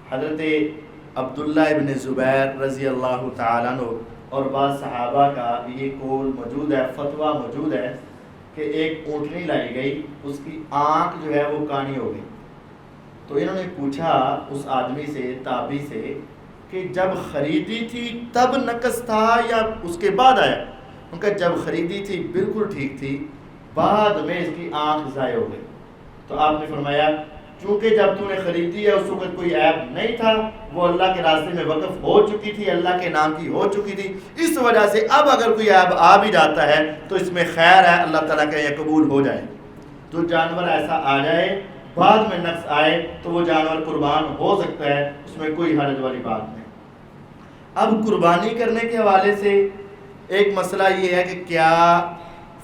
Speaker 1: حضرت عبداللہ ابن زبیر رضی اللہ تعالیٰ عنہ اور بعض صحابہ کا یہ قول موجود ہے، فتویٰ موجود ہے کہ ایک اونٹنی لائی گئی، اس کی آنکھ جو ہے وہ کانی ہو گئی، تو انہوں نے پوچھا اس آدمی سے، تابعی سے، کہ جب خریدی تھی تب نقص تھا یا اس کے بعد آیا؟ ان کا جب خریدی تھی بالکل ٹھیک تھی، بعد میں اس کی آنکھ ضائع ہو گئی، تو آپ نے فرمایا چونکہ جب تو نے خریدی ہے اس وقت کوئی عیب نہیں تھا، وہ اللہ کے راستے میں وقف ہو چکی تھی، اللہ کے نام کی ہو چکی تھی، اس وجہ سے اب اگر کوئی عیب آ بھی جاتا ہے تو اس میں خیر ہے، اللہ تعالیٰ کا یہ قبول ہو جائے۔ تو جانور ایسا آ جائے بعد میں نقص آئے تو وہ جانور قربان ہو سکتا ہے، اس میں کوئی حرج والی بات نہیں۔ اب قربانی کرنے کے حوالے سے ایک مسئلہ یہ ہے کہ کیا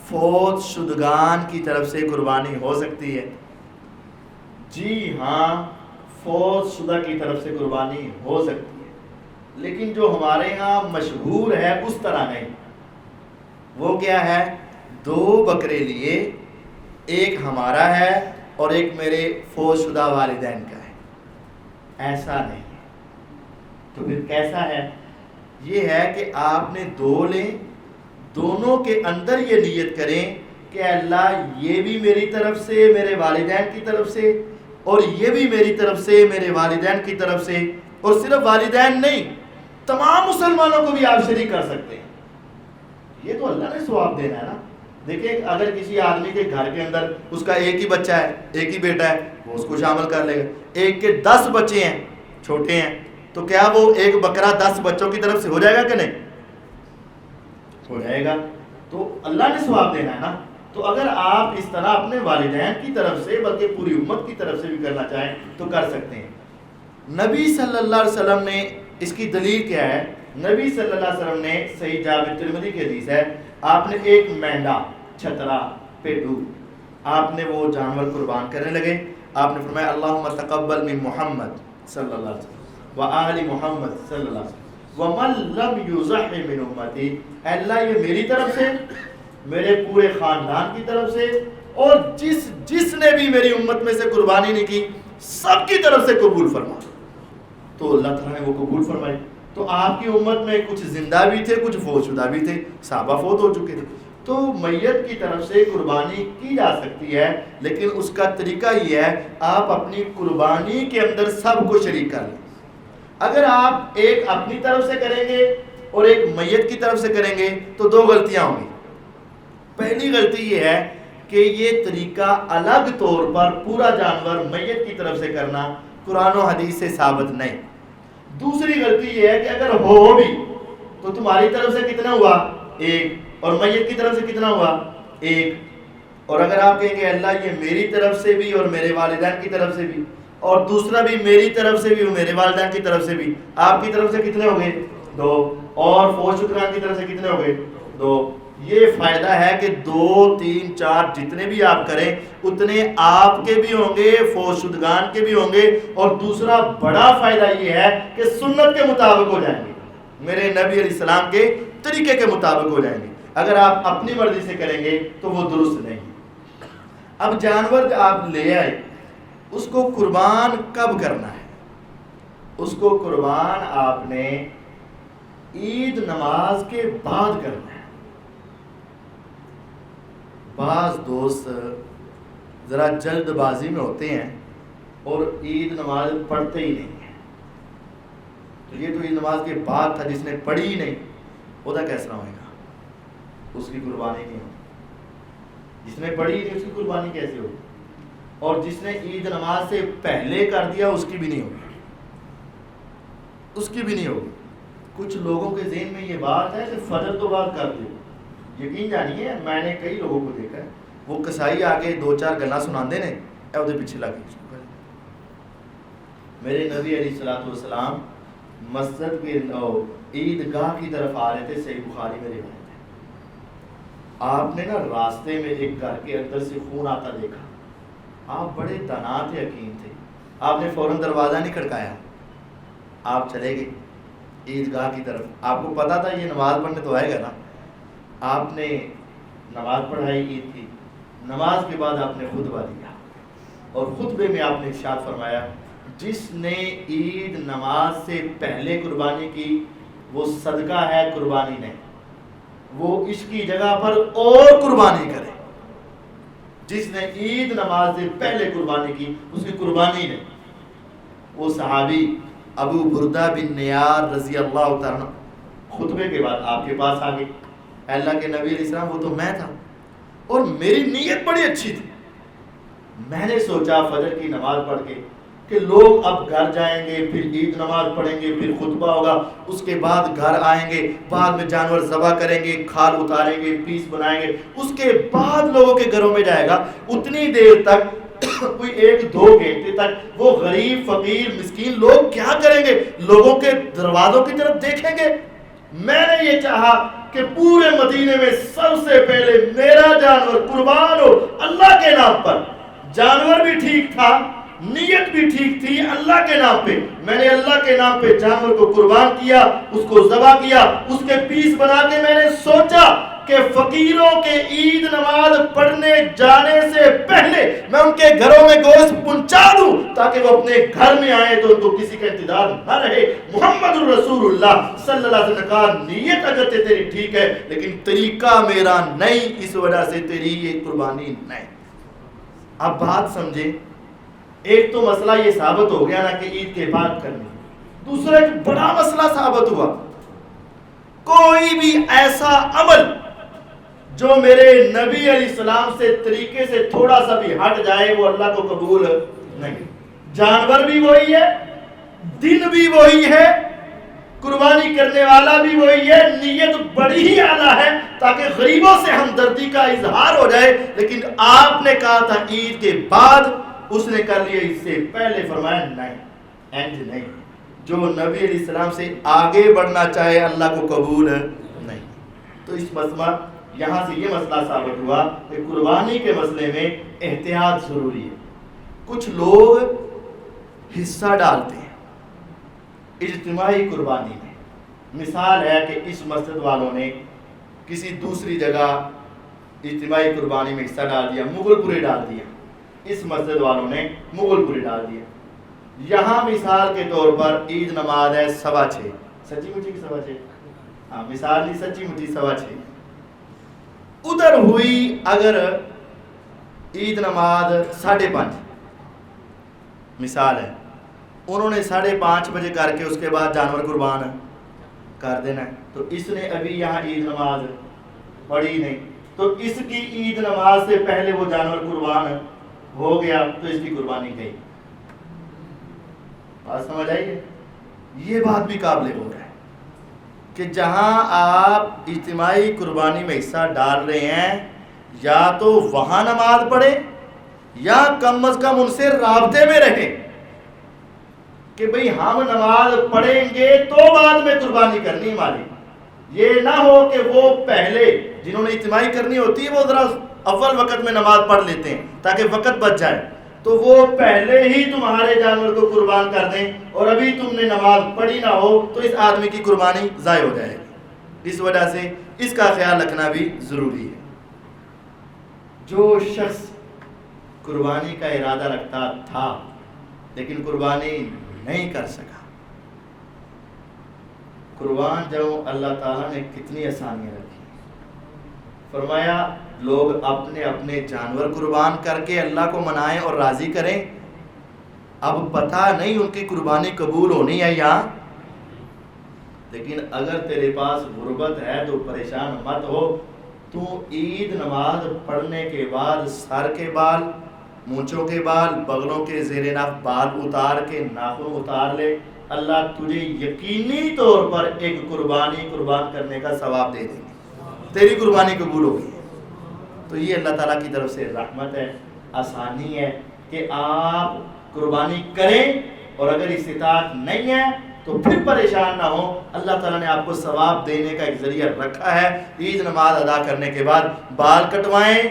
Speaker 1: فوت شدگان کی طرف سے قربانی ہو سکتی ہے؟ جی ہاں، فوت شدہ کی طرف سے قربانی ہو سکتی ہے، لیکن جو ہمارے ہاں مشہور ہے اس طرح نہیں۔ وہ کیا ہے؟ 2 بکرے لیے، ایک ہمارا ہے اور ایک میرے فوت شدہ والدین کا ہے، ایسا نہیں۔ تو پھر کیسا ہے؟ یہ ہے کہ آپ نے 2 لیں، دونوں کے اندر یہ نیت کریں کہ اللہ یہ بھی میری طرف سے میرے والدین کی طرف سے اور یہ بھی میری طرف سے میرے والدین کی طرف سے، اور صرف والدین نہیں تمام مسلمانوں کو بھی آپ شریک کر سکتے ہیں، یہ تو اللہ نے ثواب دینا ہے نا۔ دیکھیں اگر کسی آدمی کے گھر کے اندر اس کا ایک ہی بچہ ہے، ایک ہی بیٹا ہے، وہ اس کو شامل کر لے گا، ایک کے 10 بچے ہیں چھوٹے ہیں، تو کیا وہ ایک بکرا 10 بچوں کی طرف سے ہو جائے گا کہ نہیں؟ ہو جائے گا، تو اللہ نے ثواب دینا ہے نا۔ تو اگر آپ اس طرح اپنے والدین کی طرف سے بلکہ پوری امت کی طرف سے بھی کرنا چاہیں تو کر سکتے ہیں۔ نبی صلی اللہ علیہ وسلم نے اس کی دلیل کیا ہے؟ نبی صلی اللہ علیہ وسلم نے، صحیح جامع ترمذی کی حدیث ہے، آپ نے ایک مینڈا، چھترا، پیڈو، آپ نے وہ جانور قربان کرنے لگے، آپ نے فرمایا اللہم تقبل من محمد صلی اللہ علیہ وسلم وآل محمد صلی اللہ علیہ وسلم ومن لم یضح من امتی، اللہ یہ میری طرف سے، میرے پورے خاندان کی طرف سے، اور جس نے بھی میری امت میں سے قربانی نہیں کی سب کی طرف سے قبول فرما۔ تو اللہ تعالیٰ نے وہ قبول فرمائی۔ تو آپ کی امت میں کچھ زندہ بھی تھے، کچھ فوت شدہ بھی تھے، صحابہ فوت ہو چکے تھے، تو میت کی طرف سے قربانی کی جا سکتی ہے، لیکن اس کا طریقہ یہ ہے آپ اپنی قربانی کے اندر سب کو شریک کر لیں۔ اگر آپ ایک اپنی طرف سے کریں گے اور ایک میت کی طرف سے کریں گے تو 2 غلطیاں ہوں گی۔ پہلی غلطی یہ ہے کہ یہ طریقہ الگ طور پر پورا جانور میت کی طرف سے کرنا قرآن و حدیث سے ثابت نہیں۔ دوسری غلطی یہ ہے کہ اگر ہو بھی تو تمہاری طرف سے کتنا ہوا؟ 1، اور میت کی طرف سے کتنا ہوا؟ 1۔ اور اگر آپ کہیں گے اللہ یہ میری طرف سے بھی اور میرے والدین کی طرف سے بھی، اور دوسرا بھی میری طرف سے بھی اور میرے والدین کی طرف سے بھی، آپ کی طرف سے کتنے ہو گئے؟ 2، اور فوت شدگان کی طرف سے کتنے ہو گئے؟ 2۔ یہ فائدہ ہے کہ 2، 3، 4 جتنے بھی آپ کریں اتنے آپ کے بھی ہوں گے، فوت شدگان کے بھی ہوں گے، اور دوسرا بڑا فائدہ یہ ہے کہ سنت کے مطابق ہو جائیں گے، میرے نبی علیہ السلام کے طریقے کے مطابق ہو جائیں گے۔ اگر آپ اپنی مرضی سے کریں گے تو وہ درست نہیں۔ اب جانور آپ لے آئے، اس کو قربان کب کرنا ہے؟ اس کو قربان آپ نے عید نماز کے بعد کرنا ہے۔ بعض دوست ذرا جلد بازی میں ہوتے ہیں اور عید نماز پڑھتے ہی نہیں ہیں۔ تو یہ تو عید نماز کے بعد تھا، جس نے پڑھی ہی نہیں وہ دا کیسا ہوئے گا؟ اس کی قربانی نہیں ہوگی۔ جس نے پڑھی ہی نہیں اس کی قربانی کیسے ہوگی؟ اور جس نے عید نماز سے پہلے کر دیا اس کی بھی نہیں ہوگی، اس کی بھی نہیں ہوگی۔ کچھ لوگوں کے ذہن میں یہ بات ہے کہ فجر تو بعد کر دو، یقین جانیے میں نے کئی لوگوں کو دیکھا ہے، وہ کسائی آگے 2-4 گلا سناندے نے اے وہ پیچھے لگ گئی۔ میرے نبی علیہ السلام مسجد کے عید گاہ کی طرف آ رہے تھے، صحیح بخاری میں روایت ہے۔ آپ نے نا راستے میں ایک گھر کے اندر سے خون آتا دیکھا، آپ بڑے دانا تھے، حکیم تھے، آپ نے فوراً دروازہ نہیں کھڑکایا، آپ چلے گئے عید گاہ کی طرف۔ آپ کو پتا تھا یہ نماز پڑھنے تو آئے گا نا، آپ نے نماز پڑھائی عید کی۔ نماز کے بعد آپ نے خطبہ دیا اور خطبے میں آپ نے ارشاد فرمایا جس نے عید نماز سے پہلے قربانی کی وہ صدقہ ہے، قربانی نہیں، وہ اس کی جگہ پر اور قربانی کرے۔ جس نے عید نماز سے پہلے قربانی کی اس کی قربانی نہیں۔ وہ صحابی ابو بردہ بن نیار رضی اللہ تعالیٰ خطبے کے بعد آپ کے پاس آ گئے، اللہ کے نبی علیہ السلام وہ تو میں تھا اور میری نیت بڑی اچھی تھی، میں نے سوچا فجر کی نماز پڑھ کے کہ لوگ اب گھر جائیں گے، پھر عید نماز پڑھیں گے، پھر خطبہ ہوگا، اس کے بعد گھر آئیں گے، بعد میں جانور ذبح کریں گے، کھال اتاریں گے، پیس بنائیں گے، اس کے بعد لوگوں کے گھروں میں جائے گا۔ اتنی دیر تک کوئی 1-2 گھنٹے تک وہ غریب فقیر مسکین لوگ کیا کریں گے؟ لوگوں کے دروازوں کی طرف دیکھیں گے۔ میں نے یہ چاہا کہ پورے مدینے میں سب سے پہلے میرا جانور قربان ہو اللہ کے نام پر۔ جانور بھی ٹھیک تھا، نیت بھی ٹھیک تھی اللہ کے نام پہ، میں نے اللہ کے نام پہ جانور کو قربان کیا، اس کو ذبح کیا، اس کے پیس بنا کے میں نے سوچا کہ فقیروں کے عید نماز پڑھنے جانے سے پہلے میں ان کے گھروں میں گوشت پہنچا دوں تاکہ وہ اپنے گھر میں آئے تو ان کو کسی کا انتظار نہ رہے۔ محمد الرسول اللہ صلی اللہ علیہ وسلم نے کہا نیت اگر تیری ٹھیک ہے لیکن طریقہ میرا نہیں، اس وجہ سے تیری یہ قربانی نہیں۔ اب بات سمجھیں، ایک تو مسئلہ یہ ثابت ہو گیا نا کہ عید کے بعد کرنی، دوسرا ایک بڑا مسئلہ ثابت ہوا، کوئی بھی ایسا عمل جو میرے نبی علیہ السلام سے طریقے سے تھوڑا سا بھی ہٹ جائے وہ اللہ کو قبول نہیں۔ جانور بھی وہی ہے، دن بھی وہی ہے، قربانی کرنے والا بھی وہی ہے، نیت بڑی ہی اعلیٰ ہے تاکہ غریبوں سے ہمدردی کا اظہار ہو جائے، لیکن آپ نے کہا تھا عید کے بعد، اس نے کر لیا اس سے پہلے، فرمایا نہیں، اینڈ نہیں۔ جو نبی علیہ السلام سے آگے بڑھنا چاہے اللہ کو قبول نہیں۔ تو اس مسئلہ یہاں سے یہ مسئلہ ثابت ہوا کہ قربانی کے مسئلے میں احتیاط ضروری ہے۔ کچھ لوگ حصہ ڈالتے ہیں اجتماعی قربانی میں۔ مثال ہے کہ اس مسجد والوں نے کسی دوسری جگہ اجتماعی قربانی میں حصہ ڈال دیا، مغل پورے ڈال دیا، اس مسجد والوں نے مغل پورے ڈال دیا۔ یہاں مثال کے طور پر عید نماز ہے 6:15، سچی مچی کی 6:15، ہاں مثال نہیں، سچی مچی 6:15۔ ادھر ہوئی اگر عید نماز 5:30، مثال ہے، انہوں نے 5:30 بجے کر کے اس کے بعد جانور قربان کر دینا ہے، تو اس نے ابھی یہاں عید نماز پڑھی نہیں، تو اس کی عید نماز سے پہلے وہ جانور قربان ہو گیا تو اس کی قربانی گئی۔ بات سمجھ آئیے؟ یہ بات بھی قابل غور ہے کہ جہاں آپ اجتماعی قربانی میں حصہ ڈال رہے ہیں، یا تو وہاں نماز پڑھیں یا کم از کم ان سے رابطے میں رہیں کہ بھئی ہم نماز پڑھیں گے تو بعد میں قربانی کرنی ہماری۔ یہ نہ ہو کہ وہ پہلے جنہوں نے اجتماعی کرنی ہوتی ہے وہ ذرا اول وقت میں نماز پڑھ لیتے ہیں تاکہ وقت بچ جائے، تو وہ پہلے ہی تمہارے جانور کو قربان کر دیں اور ابھی تم نے نماز پڑھی نہ ہو تو اس آدمی کی قربانی ضائع ہو جائے گی۔ اس وجہ سے اس کا خیال رکھنا بھی ضروری ہے۔ جو شخص قربانی کا ارادہ رکھتا تھا لیکن قربانی نہیں کر سکا. قربان جو اللہ تعالیٰ نے کتنی آسانیاں رکھی. فرمایا لوگ اپنے اپنے جانور قربان کر کے اللہ کو منائیں اور راضی کریں. اب پتہ نہیں ان کی قربانی قبول ہونی ہے یا. لیکن اگر تیرے پاس غربت ہے تو پریشان مت ہو. تو عید نماز پڑھنے کے بعد سر کے بال، مونچھوں کے بال، بغلوں کے زیر ناف بال اتار کے ناخن اتار لے. اللہ تجھے یقینی طور پر ایک قربانی قربان کرنے کا ثواب دے دیں گے. تیری قربانی قبول ہوگی. تو یہ اللہ تعالیٰ کی طرف سے رحمت ہے، آسانی ہے کہ آپ قربانی کریں. اور اگر استطاعت نہیں ہے تو پھر پریشان نہ ہو. اللہ تعالیٰ نے آپ کو ثواب دینے کا ایک ذریعہ رکھا ہے. عید نماز ادا کرنے کے بعد بال کٹوائیں،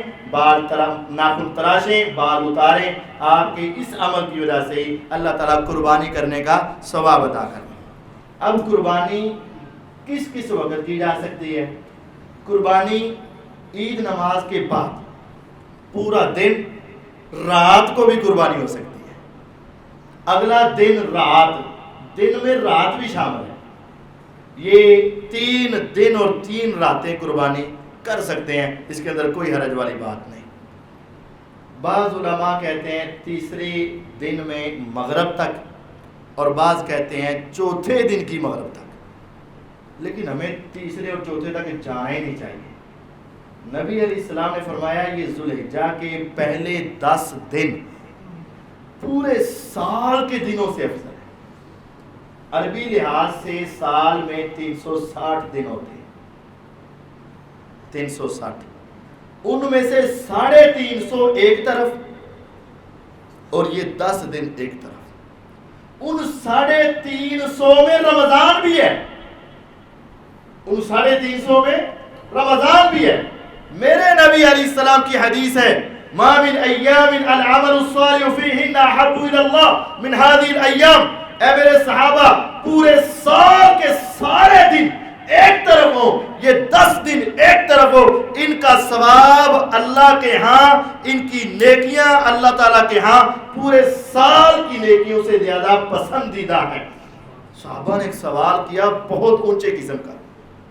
Speaker 1: ناخن تراشیں، بال اتاریں. آپ کے اس عمل کی وجہ سے ہی اللہ تعالیٰ قربانی کرنے کا ثواب ادا کریں. اب قربانی کس کس وقت کی جا سکتی ہے؟ قربانی عید نماز کے بعد پورا دن، رات کو بھی قربانی ہو سکتی ہے. اگلا دن رات، دن میں رات بھی شامل ہے. یہ 3 دن اور 3 راتیں قربانی کر سکتے ہیں. اس کے اندر کوئی حرج والی بات نہیں. بعض علماء کہتے ہیں تیسرے دن میں مغرب تک، اور بعض کہتے ہیں چوتھے دن کی مغرب تک. لیکن ہمیں تیسرے اور چوتھے تک جانا ہی نہیں چاہیے. نبی علیہ السلام نے فرمایا یہ ذوالحجہ کے پہلے 10 دن پورے سال کے دنوں سے افضل ہے. عربی لحاظ سے سال میں 360 دن ہوتے ہیں. 360 ان میں سے 350 ایک طرف اور یہ 10 دن ایک طرف. ان 350 میں رمضان بھی ہے. ان 350 میں رمضان بھی ہے. میرے نبی علیہ السلام کی حدیث ہے ما من ایام العمل الصالح فیہن احب الی اللہ من هذه الايام. اے میرے صحابہ پورے سال کے سارے دن ایک طرف ہو، یہ 10 دن ایک طرف ہو، ان کا ثواب اللہ کے ہاں، ان کی نیکیاں اللہ تعالیٰ کے ہاں پورے سال کی نیکیوں سے زیادہ پسندیدہ ہیں. صحابہ نے ایک سوال کیا بہت اونچے قسم کا،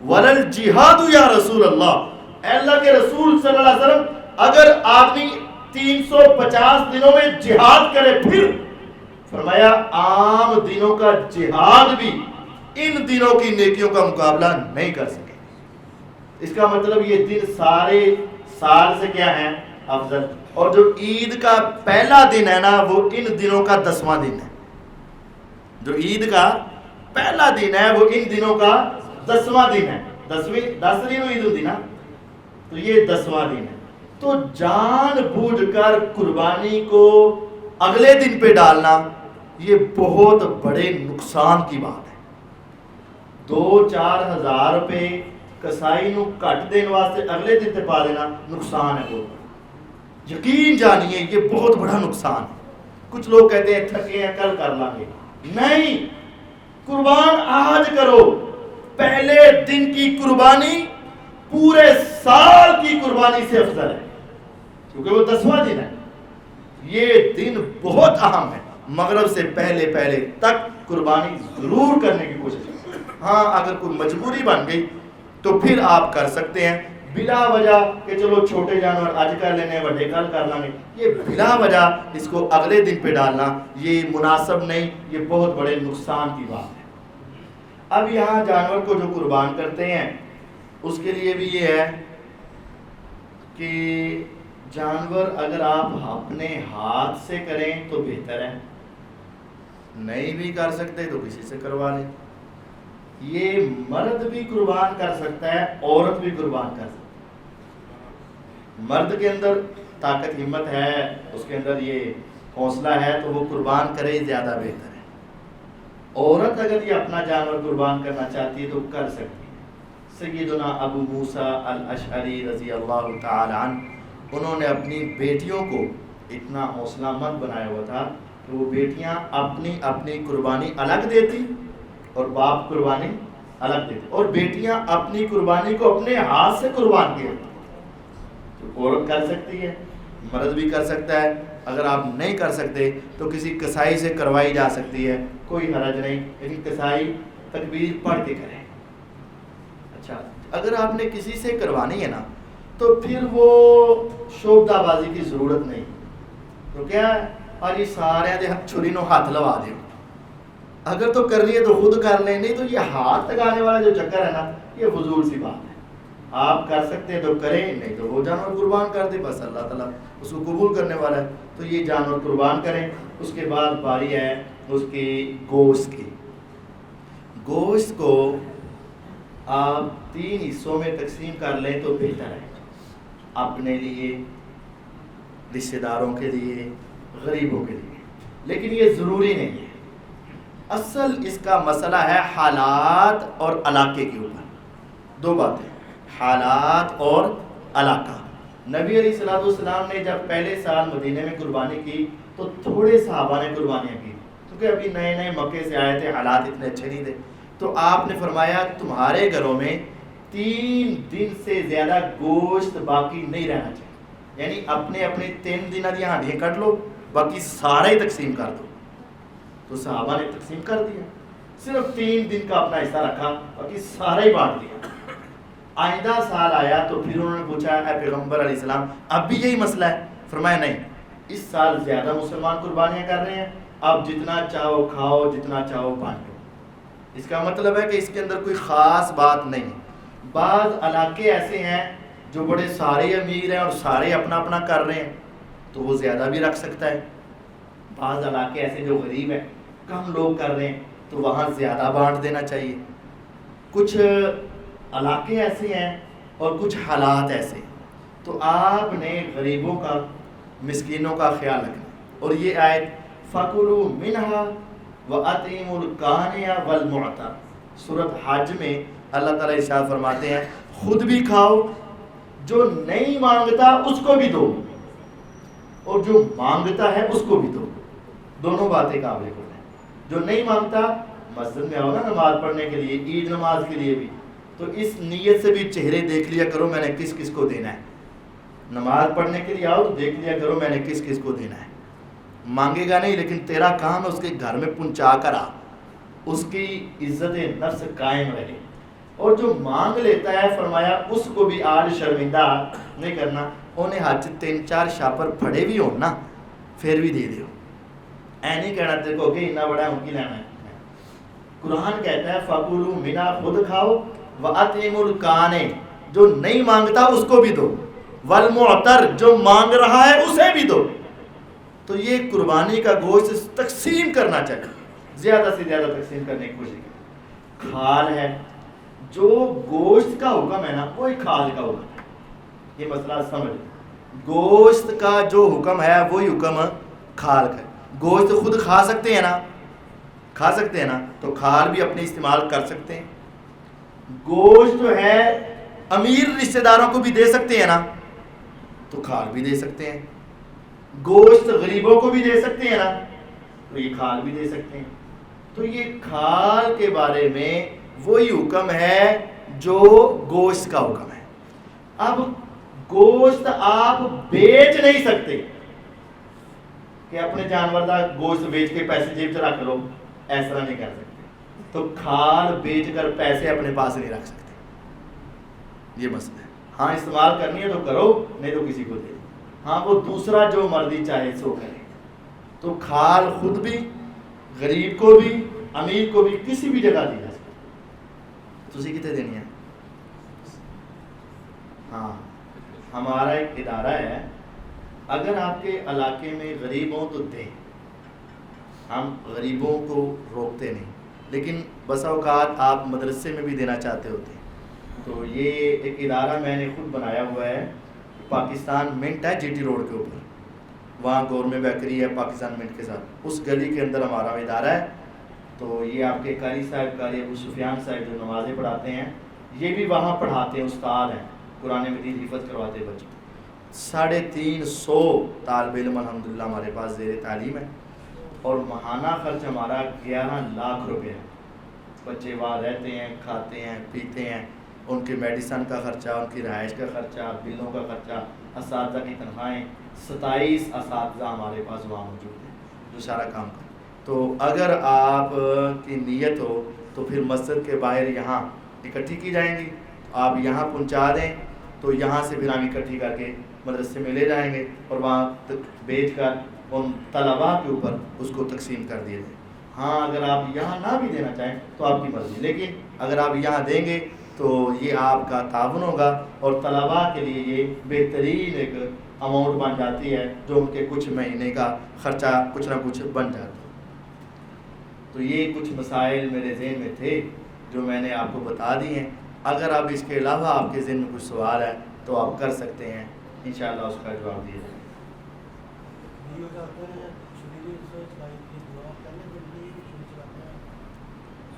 Speaker 1: ولل جہاد یا رسول اللہ. اے اللہ کے رسول صلی اللہ علیہ وسلم اگر آدمی 350 دنوں میں جہاد کرے پھر؟ فرمایا عام دنوں کا جہاد بھی ان دنوں کی نیکیوں کا مقابلہ نہیں کر سکے. اس کا مطلب یہ دن سارے سال سے کیا ہیں؟ افضل. اور جو عید کا پہلا دن ہے نا وہ ان دنوں کا 10واں دن ہے. جو عید کا پہلا دن ہے وہ ان دنوں کا 10واں دن ہے. 10 دن عید ہوتی نا تو یہ 10واں دن ہے. تو جان بوجھ کر قربانی کو اگلے دن پہ ڈالنا یہ بہت بڑے نقصان کی بات ہے. 2-4 ہزار روپے کسائی نو کٹ دین واسطے اگلے دن تے پا دینا نقصان ہے. بہت یقین جانیے یہ بہت بڑا نقصان ہے. کچھ لوگ کہتے ہیں تھکے ہیں کل کر لیں گے. نہیں، قربان آج کرو. پہلے دن کی قربانی پورے سال کی قربانی سے افضل ہے کیونکہ وہ 10واں دن ہے. یہ دن بہت اہم ہے. مغرب سے پہلے تک قربانی ضرور کرنے کی کوشش کریں. ہاں اگر کوئی مجبوری بن گئی تو پھر آپ کر سکتے ہیں بلا وجہ کہ چلو چھوٹے جانور آج کر لینے بڑے کل کر لیں گے. یہ بلا وجہ اس کو اگلے دن پہ ڈالنا یہ مناسب نہیں. یہ بہت بڑے نقصان کی بات ہے. اب یہاں جانور کو جو قربان کرتے ہیں اس کے لیے بھی یہ ہے کہ جانور اگر آپ اپنے ہاتھ سے کریں تو بہتر ہے. نہیں بھی کر سکتے تو کسی سے کروا لیں. یہ مرد بھی قربان کر سکتا ہے، عورت بھی قربان کر سکتا ہے. مرد کے اندر طاقت ہمت ہے، اس کے اندر یہ حوصلہ ہے تو وہ قربان کرے زیادہ بہتر ہے. عورت اگر یہ اپنا جانور قربان کرنا چاہتی ہے تو کر سکتی ہے. سیدنا ابو موسیٰ الاشعری رضی اللہ تعالی عنہ انہوں نے اپنی بیٹیوں کو اتنا حوصلہ مند بنایا ہوا تھا کہ وہ بیٹیاں اپنی قربانی الگ دیتی اور باپ قربانی الگ دیتے، اور بیٹیاں اپنی قربانی کو اپنے ہاتھ سے قربان کیا. تو عورت کر سکتی ہے، مرد بھی کر سکتا ہے. اگر آپ نہیں کر سکتے تو کسی کسائی سے کروائی جا سکتی ہے، کوئی حرج نہیں، لیکن کسائی تکبیر پڑھ کے کریں۔ اچھا، اگر آپ نے کسی سے کروانی ہے نا تو پھر وہ شوبدہ بازی کی ضرورت نہیں، تو کیا ہے اور یہ سارے دے چھری نو ہاتھ لوا دیں، اگر تو کرنی ہے تو خود کر لیں، نہیں تو یہ ہاتھ لگانے والا جو چکر ہے نا یہ فضول سی بات ہے۔ آپ کر سکتے ہیں تو کریں، نہیں تو وہ جانور قربان کر دے، بس اللہ تعالیٰ اس کو قبول کرنے والا ہے، تو یہ جانور قربان کریں۔ اس کے بعد باری ہے اس کی گوشت کی۔ گوشت کو آپ 3 حصوں میں تقسیم کر لیں تو بہتر ہے، اپنے لیے، رشتہ داروں کے لیے، غریبوں کے لیے، لیکن یہ ضروری نہیں ہے۔ اصل اس کا مسئلہ ہے حالات اور علاقے کے اوپر، 2 باتیں، حالات اور علاقہ۔ نبی علیہ السلام نے جب پہلے سال مدینے میں قربانی کی تو تھوڑے صحابہ نے قربانیاں کی، کیونکہ ابھی نئے نئے مکے سے آئے تھے، حالات اتنے اچھے نہیں تھے، تو آپ نے فرمایا تمہارے گھروں میں 3 دن سے زیادہ گوشت باقی نہیں رہنا چاہیے، یعنی اپنے اپنے 3 دن کی ہانڈیاں کٹ لو، باقی سارا ہی تقسیم کر دو۔ تو صحابہ نے تقسیم کر دیا، صرف 3 دن کا اپنا حصہ رکھا، باقی سارا ہی بانٹ دیا۔ آئندہ سال آیا تو پھر انہوں نے پوچھا اے پیغمبر علیہ السلام اب بھی یہی مسئلہ ہے؟ فرمایا نہیں، اس سال زیادہ مسلمان قربانیاں کر رہے ہیں، اب جتنا چاہو کھاؤ، جتنا چاہو بانٹو۔ اس کا مطلب ہے کہ اس کے اندر کوئی خاص بات نہیں۔ بعض علاقے ایسے ہیں جو بڑے سارے امیر ہیں اور سارے اپنا اپنا کر رہے ہیں تو وہ زیادہ بھی رکھ سکتا ہے۔ بعض علاقے ایسے جو غریب ہیں، کم لوگ کر رہے ہیں تو وہاں زیادہ بانٹ دینا چاہیے۔ کچھ علاقے ایسے ہیں اور کچھ حالات ایسے، تو آپ نے غریبوں کا، مسکینوں کا خیال رکھنا۔ اور یہ آیت فَكُلُوا مِنْهَا وَأَطْعِمُوا الْقَانِعَ وَالْمُعْتَرَ، سورۃ حج میں اللہ تعالیٰ ارشاد فرماتے ہیں خود بھی کھاؤ، جو نہیں مانگتا اس کو بھی دو، اور جو مانگتا ہے اس کو بھی دو۔ دونوں باتیں قابل قبول ہیں۔ جو نہیں مانگتا، مسجد میں آؤ نا نماز پڑھنے کے لیے، عید نماز کے لیے بھی، تو اس نیت سے بھی چہرے دیکھ لیا کرو میں نے کس کس کو دینا ہے۔ نماز پڑھنے کے لیے آؤ تو دیکھ لیا کرو میں نے کس کس کو دینا ہے۔ مانگے گا نہیں، لیکن تیرا کام ہے اس کے گھر میں پہنچا کر آ، اس کی عزت نفس قائم رہے۔ اور جو مانگ لیتا ہے فرمایا اس کو بھی آج شرمندہ نہیں کرنا، انہیں ہاتھ 3-4 شاپر پھڑے بھی ہو نا پھر بھی دے دیو، اے نہیں کہنا تیرے کو کہ اتنا بڑا ہے ان کی لینا ہے۔ قرآن کہتا ہے فَكُلُوا مِنْهَا، خود کھاؤ، وَأَطْعِمُوا الْقَانِعَ، جو نہیں مانگتا اس کو بھی دو، وَالْمُعْتَرَ، جو مانگ رہا ہے اسے بھی دو۔ تو یہ قربانی کا گوشت تقسیم کرنا چاہیے، زیادہ سے زیادہ تقسیم کرنے کی کوشش کریں۔ کھال ہے، جو گوشت کا حکم ہے نا وہی کھال کا حکم ہے، یہ مسئلہ سمجھ۔ گوشت کا جو حکم ہے وہی حکم کھال کا ہے۔ گوشت خود کھا سکتے ہیں نا، کھا سکتے ہیں نا، تو کھال بھی اپنے استعمال کر سکتے ہیں۔ گوشت جو ہے امیر رشتہ داروں کو بھی دے سکتے ہیں نا، تو کھال بھی دے سکتے ہیں۔ گوشت غریبوں کو بھی دے سکتے ہیں نا، تو یہ کھال بھی دے سکتے ہیں۔ تو یہ کھال کے بارے میں وہی حکم ہے جو گوشت کا حکم ہے۔ اب گوشت آپ بیچ نہیں سکتے کہ اپنے جانور کا گوشت بیچ کے پیسے جیب سے رکھ لو، ایسا نہیں کر سکتے۔ تو کھال بیچ کر پیسے اپنے پاس نہیں رکھ سکتے، یہ مسئلہ ہے۔ ہاں استعمال کرنی ہے تو کرو، نہیں تو کسی کو دے دو، ہاں وہ دوسرا جو مرضی چاہے سو کرے۔ تو کھال خود بھی، غریب کو بھی، امیر کو بھی، کسی بھی جگہ دی جا سکتی۔ تسی کتنے دینی ہے؟ ہاں ہمارا ایک ادارہ ہے، اگر آپ کے علاقے میں غریب ہوں تو دیں، ہم غریبوں کو روکتے نہیں، لیکن بسا اوقات آپ مدرسے میں بھی دینا چاہتے ہوتے ہیں۔ تو یہ ایک ادارہ میں نے خود بنایا ہوا ہے، پاکستان منٹ ہے جی ٹی روڈ کے اوپر، وہاں گورنمنٹ بیکری ہے پاکستان منٹ کے ساتھ، اس گلی کے اندر ہمارا ادارہ ہے۔ تو یہ آپ کے قاری صاحب، قاری ابو سفیان صاحب جو نمازیں پڑھاتے ہیں، یہ بھی وہاں پڑھاتے ہیں، استاد ہیں، قرآن مجید حفظ کرواتے ہیں بچوں۔ 350 طالب علم الحمدللہ ہمارے پاس زیر تعلیم ہے، اور ماہانہ خرچ ہمارا 11 لاکھ روپے ہے۔ بچے وہاں رہتے ہیں، کھاتے ہیں، پیتے ہیں، ان کے میڈیسن کا خرچہ، ان کی رہائش کا خرچہ، بلوں کا خرچہ، اساتذہ کی تنخواہیں، 27 اساتذہ ہمارے پاس وہاں موجود ہیں جو سارا کام کریں. تو اگر آپ کی نیت ہو تو پھر مسجد کے باہر یہاں اکٹھی کی جائیں گی, آپ یہاں پہنچا دیں تو یہاں سے پھر ہم اکٹھی کر کے مدرسے میں لے جائیں گے اور وہاں بیچ کر ان طلباء کے اوپر اس کو تقسیم کر دیے جائیں. ہاں اگر آپ یہاں نہ بھی دینا چاہیں تو آپ کی مرضی, لیکن اگر آپ یہاں دیں گے تو یہ آپ کا تعاون ہوگا اور طلباء کے لیے یہ بہترین ایک اماؤنٹ بن جاتی ہے جو ان کے کچھ مہینے کا خرچہ کچھ نہ کچھ بن جاتا ہے. تو یہ کچھ مسائل میرے ذہن میں تھے جو میں نے آپ کو بتا دی ہیں. اگر آپ اس کے علاوہ آپ کے ذہن میں کچھ سوال ہے تو آپ کر سکتے ہیں, انشاءاللہ اس کا جواب دیا جائے.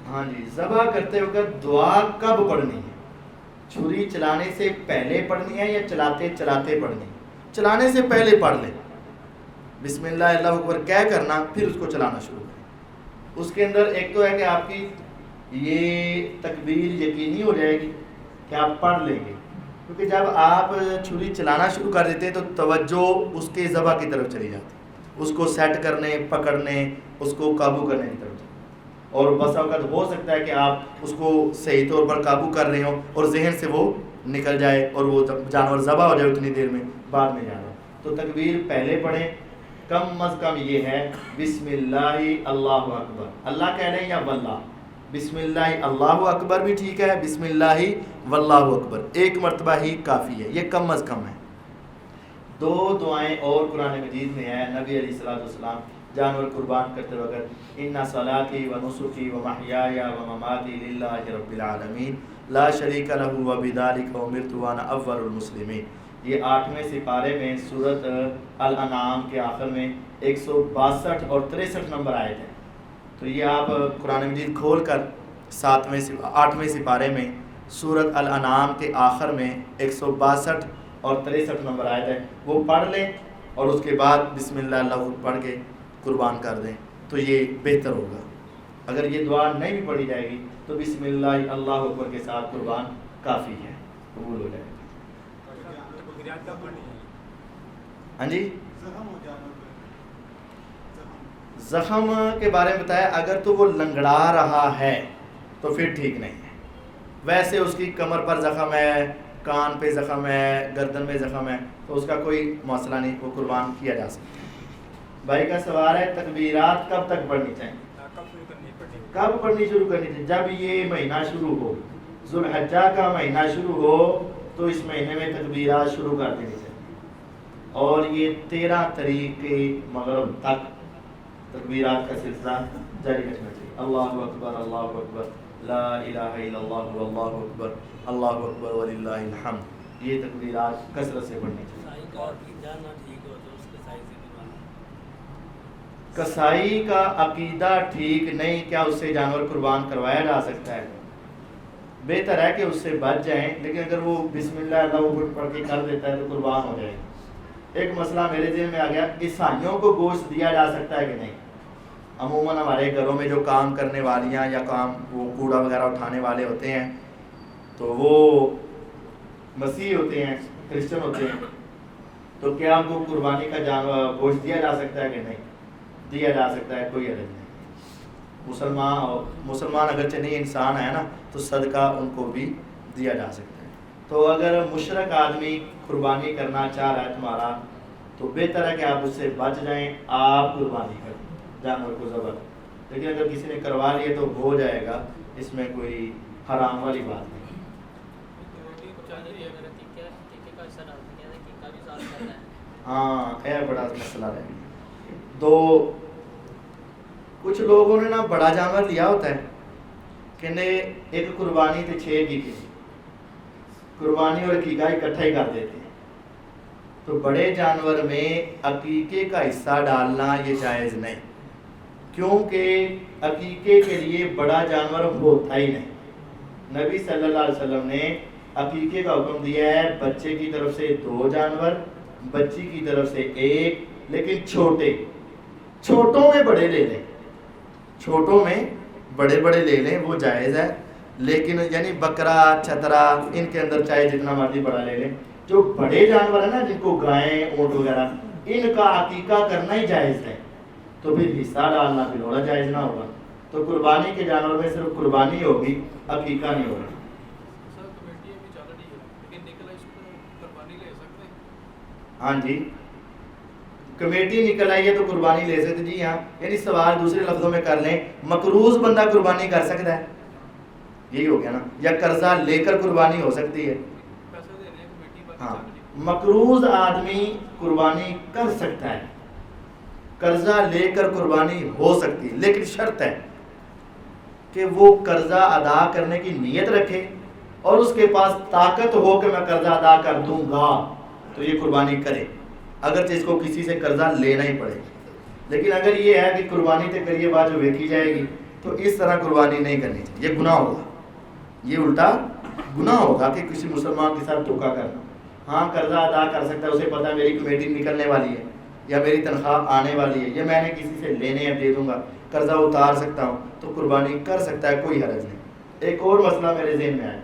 Speaker 1: ہاں جی, ذبح کرتے وقت دعا کب پڑھنی ہے؟ چھری چلانے سے پہلے پڑھنی ہے یا چلاتے چلاتے پڑھنی ہے؟ چلانے سے پہلے پڑھ لیں, بسم اللہ اللہ اکبر کہہ کرنا پھر اس کو چلانا شروع کریں. اس کے اندر ایک تو ہے کہ آپ کی یہ تکبیر یقینی ہو جائے گی کہ آپ پڑھ لیں گے, کیونکہ جب آپ چھری چلانا شروع کر دیتے ہیں تو توجہ اس کے ذبح کی طرف چلی جاتی ہے, اس کو سیٹ کرنے, پکڑنے, اس کو قابو کرنے کی طرف جاتی ہے. اور بس اوقات ہو سکتا ہے کہ آپ اس کو صحیح طور پر قابو کر رہے ہوں اور ذہن سے وہ نکل جائے اور وہ جانور ذبح ہو جائے اتنی دیر میں بعد میں جانا. تو تکبیر پہلے پڑھیں, کم از کم یہ ہے بسم اللہ اللہ اکبر, اللہ کہہ لیں یا واللہ, بسم اللہ اللہ اکبر بھی ٹھیک ہے, بسم اللہ واللہ اکبر ایک مرتبہ ہی کافی ہے, یہ کم از کم ہے. 2 دعائیں اور قرآن مجید میں ہے. نبی علیہ الصلوۃ والسلام جانور قربان کرتے وقت ان صلاتی و نسکی و محیای و مماتی للہ رب العالمین لا شریک لہ وبذلک امرت وانا اول المسلمین, یہ 8ویں سپارے میں سورۃ الانعام کے آخر میں 162 اور 63 نمبر آئے تھے. تو یہ آپ قرآن مجید کھول کر 8ویں سپارے میں سورۃ الانعام کے آخر میں 162 اور 63 نمبر آئے تھے, وہ پڑھ لیں اور اس کے بعد بسم اللہ اللہ پڑھ کے قربان کر دیں تو یہ بہتر ہوگا. اگر یہ دعا نہیں بھی پڑھی جائے گی تو بسم اللہ اللہ اکبر کے ساتھ قربان کافی ہے, قبول ہو جائے گا. ہاں جی, زخم کے بارے میں بتایا, اگر تو وہ لنگڑا رہا ہے تو پھر ٹھیک نہیں ہے. ویسے اس کی کمر پر زخم ہے, کان پہ زخم ہے, گردن میں زخم ہے تو اس کا کوئی مسئلہ نہیں, وہ قربان کیا جا سکتا ہے. بھائی کا سوال ہے تکبیرات کب تک پڑھنی چاہیے؟ کب پڑھنی شروع کرنی چاہیے؟ جب یہ مہینہ شروع ہو, ذو الحجہ کا مہینہ شروع ہو تو اس مہینے میں تکبیرات شروع کر دینی چاہیے, اور یہ 13 تاریخ کے مغرب تک تکبیرات کا سلسلہ جاری رکھنا چاہیے. اللہ اکبر اللہ اکبر لا الہ الا اللہ واللہ اکبر اللہ اکبر وللہ الحمد, یہ تکبیرات کثرت سے پڑھنی چاہیے. کسائی کا عقیدہ ٹھیک نہیں, کیا اس سے جانور قربان کروایا جا سکتا ہے؟ بہتر ہے کہ اس سے بچ جائیں, لیکن اگر وہ بسم اللہ اللہ اکبر پڑھ کے کر دیتا ہے تو قربان ہو جائے. ایک مسئلہ میرے ذہن میں آ گیا, عیسائیوں کو گوشت دیا جا سکتا ہے کہ نہیں؟ عموماً ہمارے گھروں میں جو کام کرنے والیاں یا وہ کوڑا وغیرہ اٹھانے والے ہوتے ہیں تو وہ مسیح ہوتے ہیں, کرسچن ہوتے ہیں, تو کیا ان کو قربانی کا جانور گوشت دیا جا سکتا ہے کہ نہیں؟ دیا جا سکتا ہے, کوئی حرج نہیں. مسلمان اگرچہ نہیں انسان ہے نا, تو صدقہ ان کو بھی دیا جا سکتا ہے. تو اگر مشرک آدمی قربانی کرنا چاہ رہا ہے تمہارا تو بہتر ہے کہ آپ اس سے بچ جائیں, آپ قربانی کریں جانور کو ذبح. لیکن اگر کسی نے کروا لیا تو ہو جائے گا, اس میں کوئی حرام والی بات نہیں. ہاں یہ بڑا مسئلہ ہے. کچھ لوگوں نے نا بڑا جانور لیا ہوتا ہے کہ ایک قربانی تے 6 عقیقے, قربانی اور عقیقہ اکٹھا ہی کر دیتے ہیں. تو بڑے جانور میں عقیقے کا حصہ ڈالنا یہ جائز نہیں, کیونکہ عقیقے کے لیے بڑا جانور ہوتا ہی نہیں. نبی صلی اللہ علیہ وسلم نے عقیقے کا حکم دیا ہے بچے کی طرف سے 2 جانور, بچی کی طرف سے 1, لیکن چھوٹوں میں بڑے لے لیں, چھوٹوں میں بڑے بڑے لے لیں, وہ جائز ہے. لیکن یعنی بکرا چھترا ان کے اندر چاہے جتنا مرضی بڑا لے لیں. جو بڑے جانور ہیں نا, جن کو گائیں اونٹ وغیرہ, ان کا عقیقہ کرنا ہی جائز ہے تو پھر حصہ ڈالنا پھر اور جائز نہ ہوگا. تو قربانی کے جانور میں صرف قربانی ہوگی, عقیقہ نہیں ہوگا. ہاں جی, کمیٹی نکل آئی ہے تو قربانی لے سکتے. جی ہاں, یعنی سوال دوسرے لفظوں میں کر لیں, مقروض بندہ قربانی کر سکتا ہے, یہی ہو گیا نا, یا قرضہ لے کر قربانی ہو سکتی ہے. ہاں, مقروض آدمی قربانی کر سکتا ہے, قرضہ لے کر قربانی ہو سکتی ہے, لیکن شرط ہے کہ وہ قرضہ ادا کرنے کی نیت رکھے اور اس کے پاس طاقت ہو کہ میں قرضہ ادا کر دوں گا تو یہ قربانی کرے, اگرچہ اس کو کسی سے قرضہ لینا ہی پڑے. لیکن اگر یہ ہے کہ قربانی کے ذریعے بات جو ویکھی جائے گی تو اس طرح قربانی نہیں کرنی چاہیے, یہ گناہ ہوگا, یہ الٹا گناہ ہوگا کہ کسی مسلمان کے ساتھ دھوکہ کرنا. ہاں, قرضہ ادا کر سکتا ہے, اسے پتہ ہے میری کمیٹی نکلنے والی ہے یا میری تنخواہ آنے والی ہے یا میں نے کسی سے لینے ہیں دے دوں گا, قرضہ اتار سکتا ہوں تو قربانی کر سکتا ہے, کوئی حرج نہیں. ایک اور مسئلہ میرے ذہن میں آیا,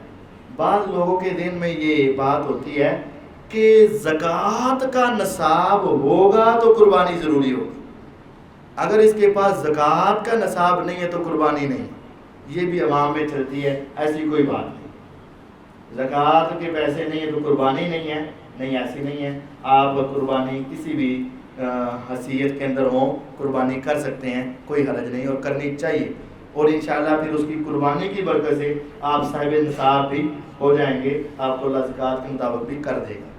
Speaker 1: بعض لوگوں کے ذہن میں یہ بات ہوتی ہے کہ زکوٰۃ کا نصاب ہوگا تو قربانی ضروری ہوگی, اگر اس کے پاس زکوٰۃ کا نصاب نہیں ہے تو قربانی نہیں. یہ بھی عوام میں چلتی ہے, ایسی کوئی بات نہیں. زکوٰۃ کے پیسے نہیں ہیں تو قربانی نہیں ہے, نہیں ایسی نہیں ہے. آپ قربانی کسی بھی حیثیت کے اندر ہوں قربانی کر سکتے ہیں, کوئی حرج نہیں, اور کرنی چاہیے. اور انشاءاللہ پھر اس کی قربانی کی برکت سے آپ صاحب نصاب بھی ہو جائیں گے, آپ کو اللہ زکوٰۃ کے مطابق بھی کر دے گا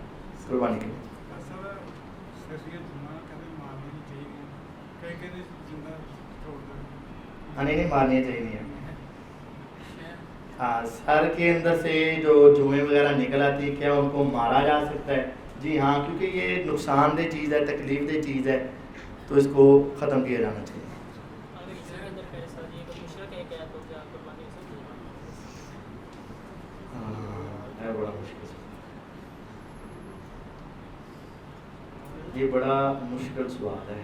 Speaker 1: قربانی کے لیے. نہیں مارنی چاہیے. ہاں, سر کے اندر سے جو جوئیں وغیرہ نکل آتی ہے, کیا ان کو مارا جا سکتا ہے؟ جی ہاں, کیونکہ یہ نقصان دہ چیز ہے, تکلیف دہ چیز ہے, تو اس کو ختم کیا جانا چاہیے. بڑا مشکل, یہ بڑا مشکل سوال ہے.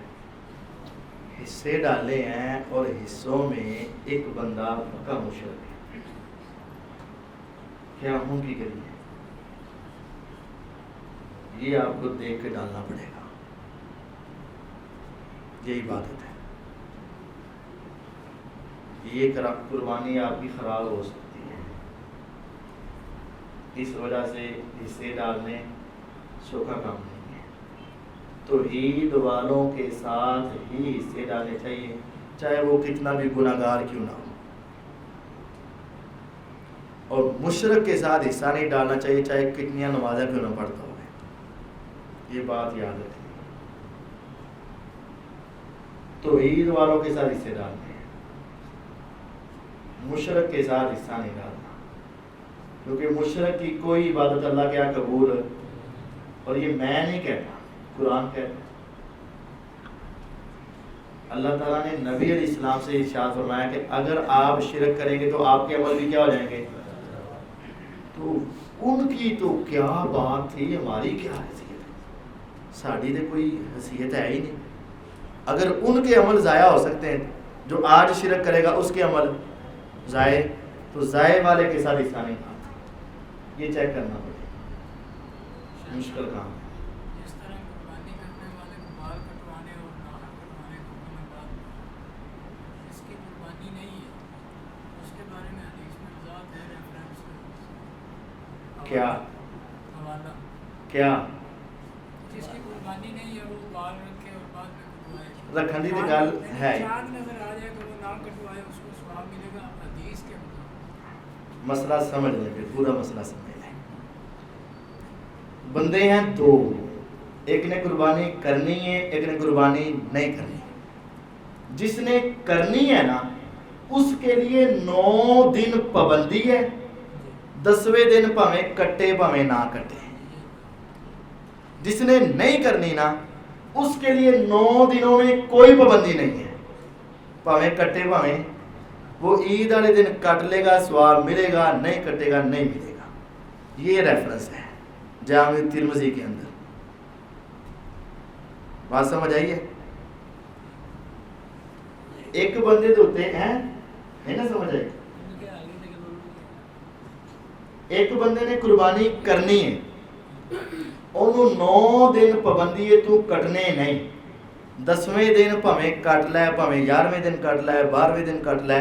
Speaker 1: حصے ڈالے ہیں اور حصوں میں ایک بندہ پکا مشرک ہے, کیا ہوں کی کریے؟ یہ آپ کو دیکھ کے ڈالنا پڑے گا, یہی بات ہے. یہ قربانی آپ کی خراب ہو سکتی ہے, اس وجہ سے حصے ڈالنے سوکھا کام نہیں ہے. توحید والوں کے ساتھ ہی حصے ڈالنے چاہیے, چاہے وہ کتنا بھی گناہگار کیوں نہ ہو. اور مشرک کے ساتھ حصہ نہیں ڈالنا چاہیے, چاہے کتنی نمازیں کیوں نہ پڑھتا ہو. یہ بات یاد رکھیں, توحید والوں کے ساتھ حصے ڈالنے ہیں, مشرک کے ساتھ حصہ نہیں ڈالنا, کیونکہ مشرک کی کوئی عبادت اللہ کے یہاں قبول ہے. اور یہ میں نہیں کہتا, قرآن کہتا ہے. اللہ تعالیٰ نے نبی علیہ السلام سے ارشاد فرمایا کہ اگر آپ شرک کریں گے تو آپ کے عمل بھی کیا ہو جائیں گے. تو ان کی تو کیا بات تھی, ہماری کیا حیثیت ہے, ساڑی تو کوئی حیثیت ہے ہی نہیں. اگر ان کے عمل ضائع ہو سکتے ہیں, جو آج شرک کرے گا اس کے عمل ضائع, تو ضائع والے کے ساتھ حصہ نہیں کھاتا. یہ چیک کرنا پڑے گا, مشکل کام ہے. کیا کیا رکھن دی گل ہے, مسئلہ سمجھ لیں, پھر پورا مسئلہ سمجھ لیں. بندے ہیں دو, ایک نے قربانی کرنی ہے, ایک نے قربانی نہیں کرنی. جس نے کرنی ہے نا, اس کے لیے 9 دن پابندی ہے, 10ویں دن پاویں کٹے پاویں نہ کٹے. جس نے نہیں کرنی نا, اس کے لیے 9 دنوں میں کوئی پابندی نہیں ہے, پاویں کٹے پاویں, وہ عید والے دن کٹ لے گا, ثواب ملے گا, نہیں کٹے گا نہیں ملے گا. یہ ریفرنس ہے جامع ترمذی کے اندر. بات سمجھ آئیے؟ ایک بندے تو ہوتے ہیں, ہے نا, سمجھ آئی؟ ایک بندے نے قربانی کرنی ہے, ਉਹਨੂੰ 9 ਦਿਨ ਪਾਬੰਦੀ ਹੈ ਤੂੰ ਕੱਟਣੇ ਨਹੀਂ। 10ਵੇਂ ਦਿਨ ਭਾਵੇਂ ਕੱਟ ਲੈ, ਭਾਵੇਂ 11ਵੇਂ ਦਿਨ ਕੱਟ ਲੈ, 12ਵੇਂ ਦਿਨ ਕੱਟ ਲੈ,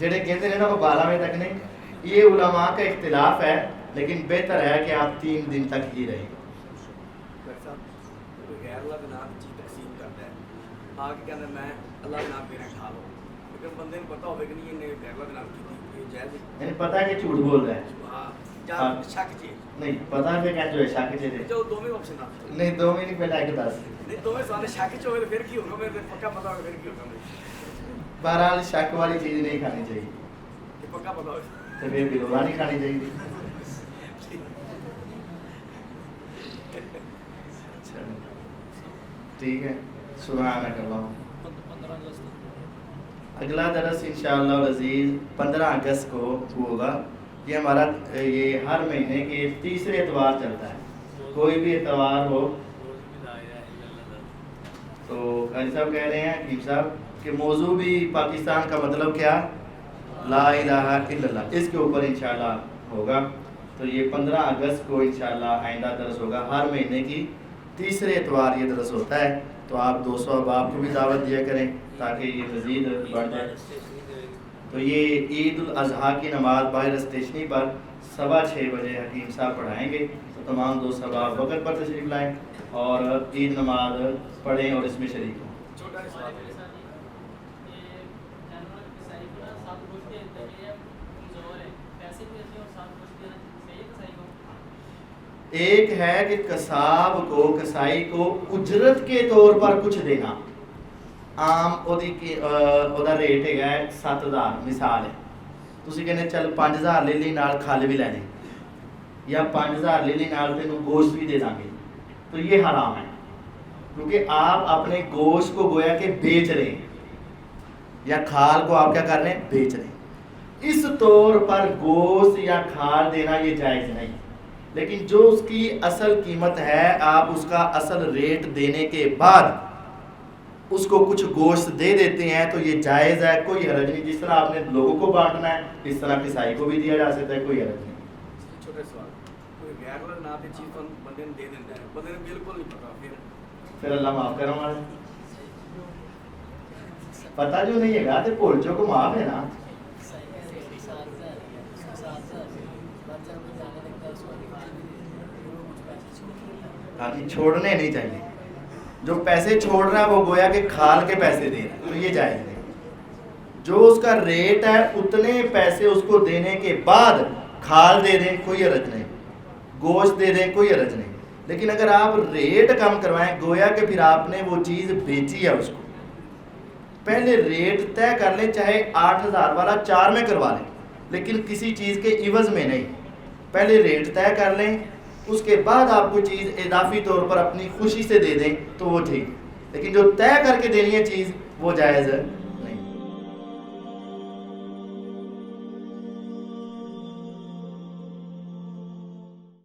Speaker 1: جڑے کہتے ہیں نا وہ 12 بجے تک نہیں. یہ علماء کا اختلاف ہے لیکن بہتر ہے کہ آپ 3 دن تک ہی رہیں.
Speaker 2: ڈاکٹر صاحب غیر اللہ کے نام چیز تقسیم کرتا ہے آ کے کہنا میں اللہ کے نام دے رہا کھا لو لیکن بندے کو پتا ہوگا کہ نہیں یہ غیر اللہ کے نام کی جائز ہے.
Speaker 1: یعنی پتہ ہے کہ جھوٹ بول رہا ہے.
Speaker 2: ہاں یا شک چیز
Speaker 1: نہیں پتہ ہے کہ جو ہے شک چے دے
Speaker 2: جو دونوں آپشن آ
Speaker 1: نہیں 2 مہینے پہلے ایک 10.
Speaker 2: نہیں دونوں سوال شک چ ہوئے تو پھر کی ہوگا میرے پکا پتا ہوگا پھر کی ہوگا
Speaker 1: بہرحال شک والی چیز نہیں کھانی چاہیے
Speaker 2: کہ پکا پتا ہوگا
Speaker 1: تو پھر بلولا نہیں کھانی چاہیے. اچھا ٹھیک ہے. سبحانک اللہم.
Speaker 3: 15 اگست
Speaker 1: اگلا درس انشاءاللہ العزیز 15 اگست کو ہوگا. یہ ہمارا یہ ہر مہینے کے تیسرے اتوار چلتا ہے. کوئی بھی اتوار ہو
Speaker 3: روز بھی لا الہ الا اللہ.
Speaker 1: تو قاری صاحب کہہ رہے ہیں حکیم صاحب کہ موضوع بھی پاکستان کا مطلب کیا لا الہ الا اللہ اس کے اوپر انشاءاللہ ہوگا. تو یہ 15 اگست کو انشاءاللہ آئندہ درس ہوگا. ہر مہینے کی تیسرے اتوار یہ درس ہوتا ہے. تو آپ 200 احباب کو بھی دعوت دیا کریں تاکہ یہ مزید بڑھ جائے. تو یہ عید الاضحیٰ کی نماز باہر اسٹیشنری پر 6:15 بجے حکیم صاحب پڑھائیں گے. تو تمام 200 احباب وقت پر تشریف لائیں اور عید نماز پڑھیں اور اس میں شریک ہوں.
Speaker 2: چھوٹا سا سوال ہے
Speaker 1: ایک ہے کہ قصاب کو کسائی کو اجرت کے طور پر کچھ دینا. عام ਉਹਦਾ ਰੇਟ ਹੈਗਾ 7000 مثال ہے. ਤੁਸੀਂ ਕਹਿੰਦੇ ਚੱਲ 5000 ਲੈ ਲਈ ਨਾਲ ਖਲ ਵੀ ਲੈ ਲੈ یا 5000 لے لی نال تینوں گوشت بھی دے دیں گے. تو یہ حرام ہے کیونکہ آپ اپنے گوشت کو گویا کہ بیچ رہے ہیں یا کھال کو آپ کیا کر رہے ہیں بیچ رہے ہیں. اس طور پر گوشت یا کھال دینا یہ جائز نہیں. لیکن جو اس کی اصل قیمت ہے آپ اس کا اصل ریٹ دینے کے بعد اس کو کچھ گوشت دے دیتے ہیں تو یہ جائز ہے. کوئی حرج نہیں. جس طرح آپ نے لوگوں کو بانٹنا ہے اس طرح کسائی کو بھی دیا جا سکتا ہے. کوئی حرج نہیں.
Speaker 2: چھوٹا سوال کوئی غیر اللہ نام کی چیز بندے نے دے دیتا ہے بندے نے بالکل نہیں پتا
Speaker 1: پھر اللہ معاف کرو ہمارے پتہ جو نہیں ہے گا تو بھول جو کو معاف ہے نا. چھوڑنے نہیں چاہیے. جو پیسے چھوڑ رہا ہے وہ گویا کہ کھال کے پیسے دے رہا ہے تو یہ جائز نہیں. جو اس کا ریٹ ہے اتنے پیسے اس کو دینے کے بعد کھال دے دیں کوئی حرج نہیں. گوشت دے دیں کوئی حرج نہیں. لیکن اگر آپ ریٹ کم کروائیں گویا کہ پھر آپ نے وہ چیز بیچی ہے. اس کو پہلے ریٹ طے کر لیں چاہے 8000 والا 4 میں کروا لیں لیکن کسی چیز کے عوض میں نہیں. پہلے ریٹ طے کر لیں اس کے بعد آپ کو چیز اضافی طور پر اپنی خوشی سے دے دیں تو وہ ٹھیک. لیکن جو طے کر کے دینی ہے چیز وہ جائز ہے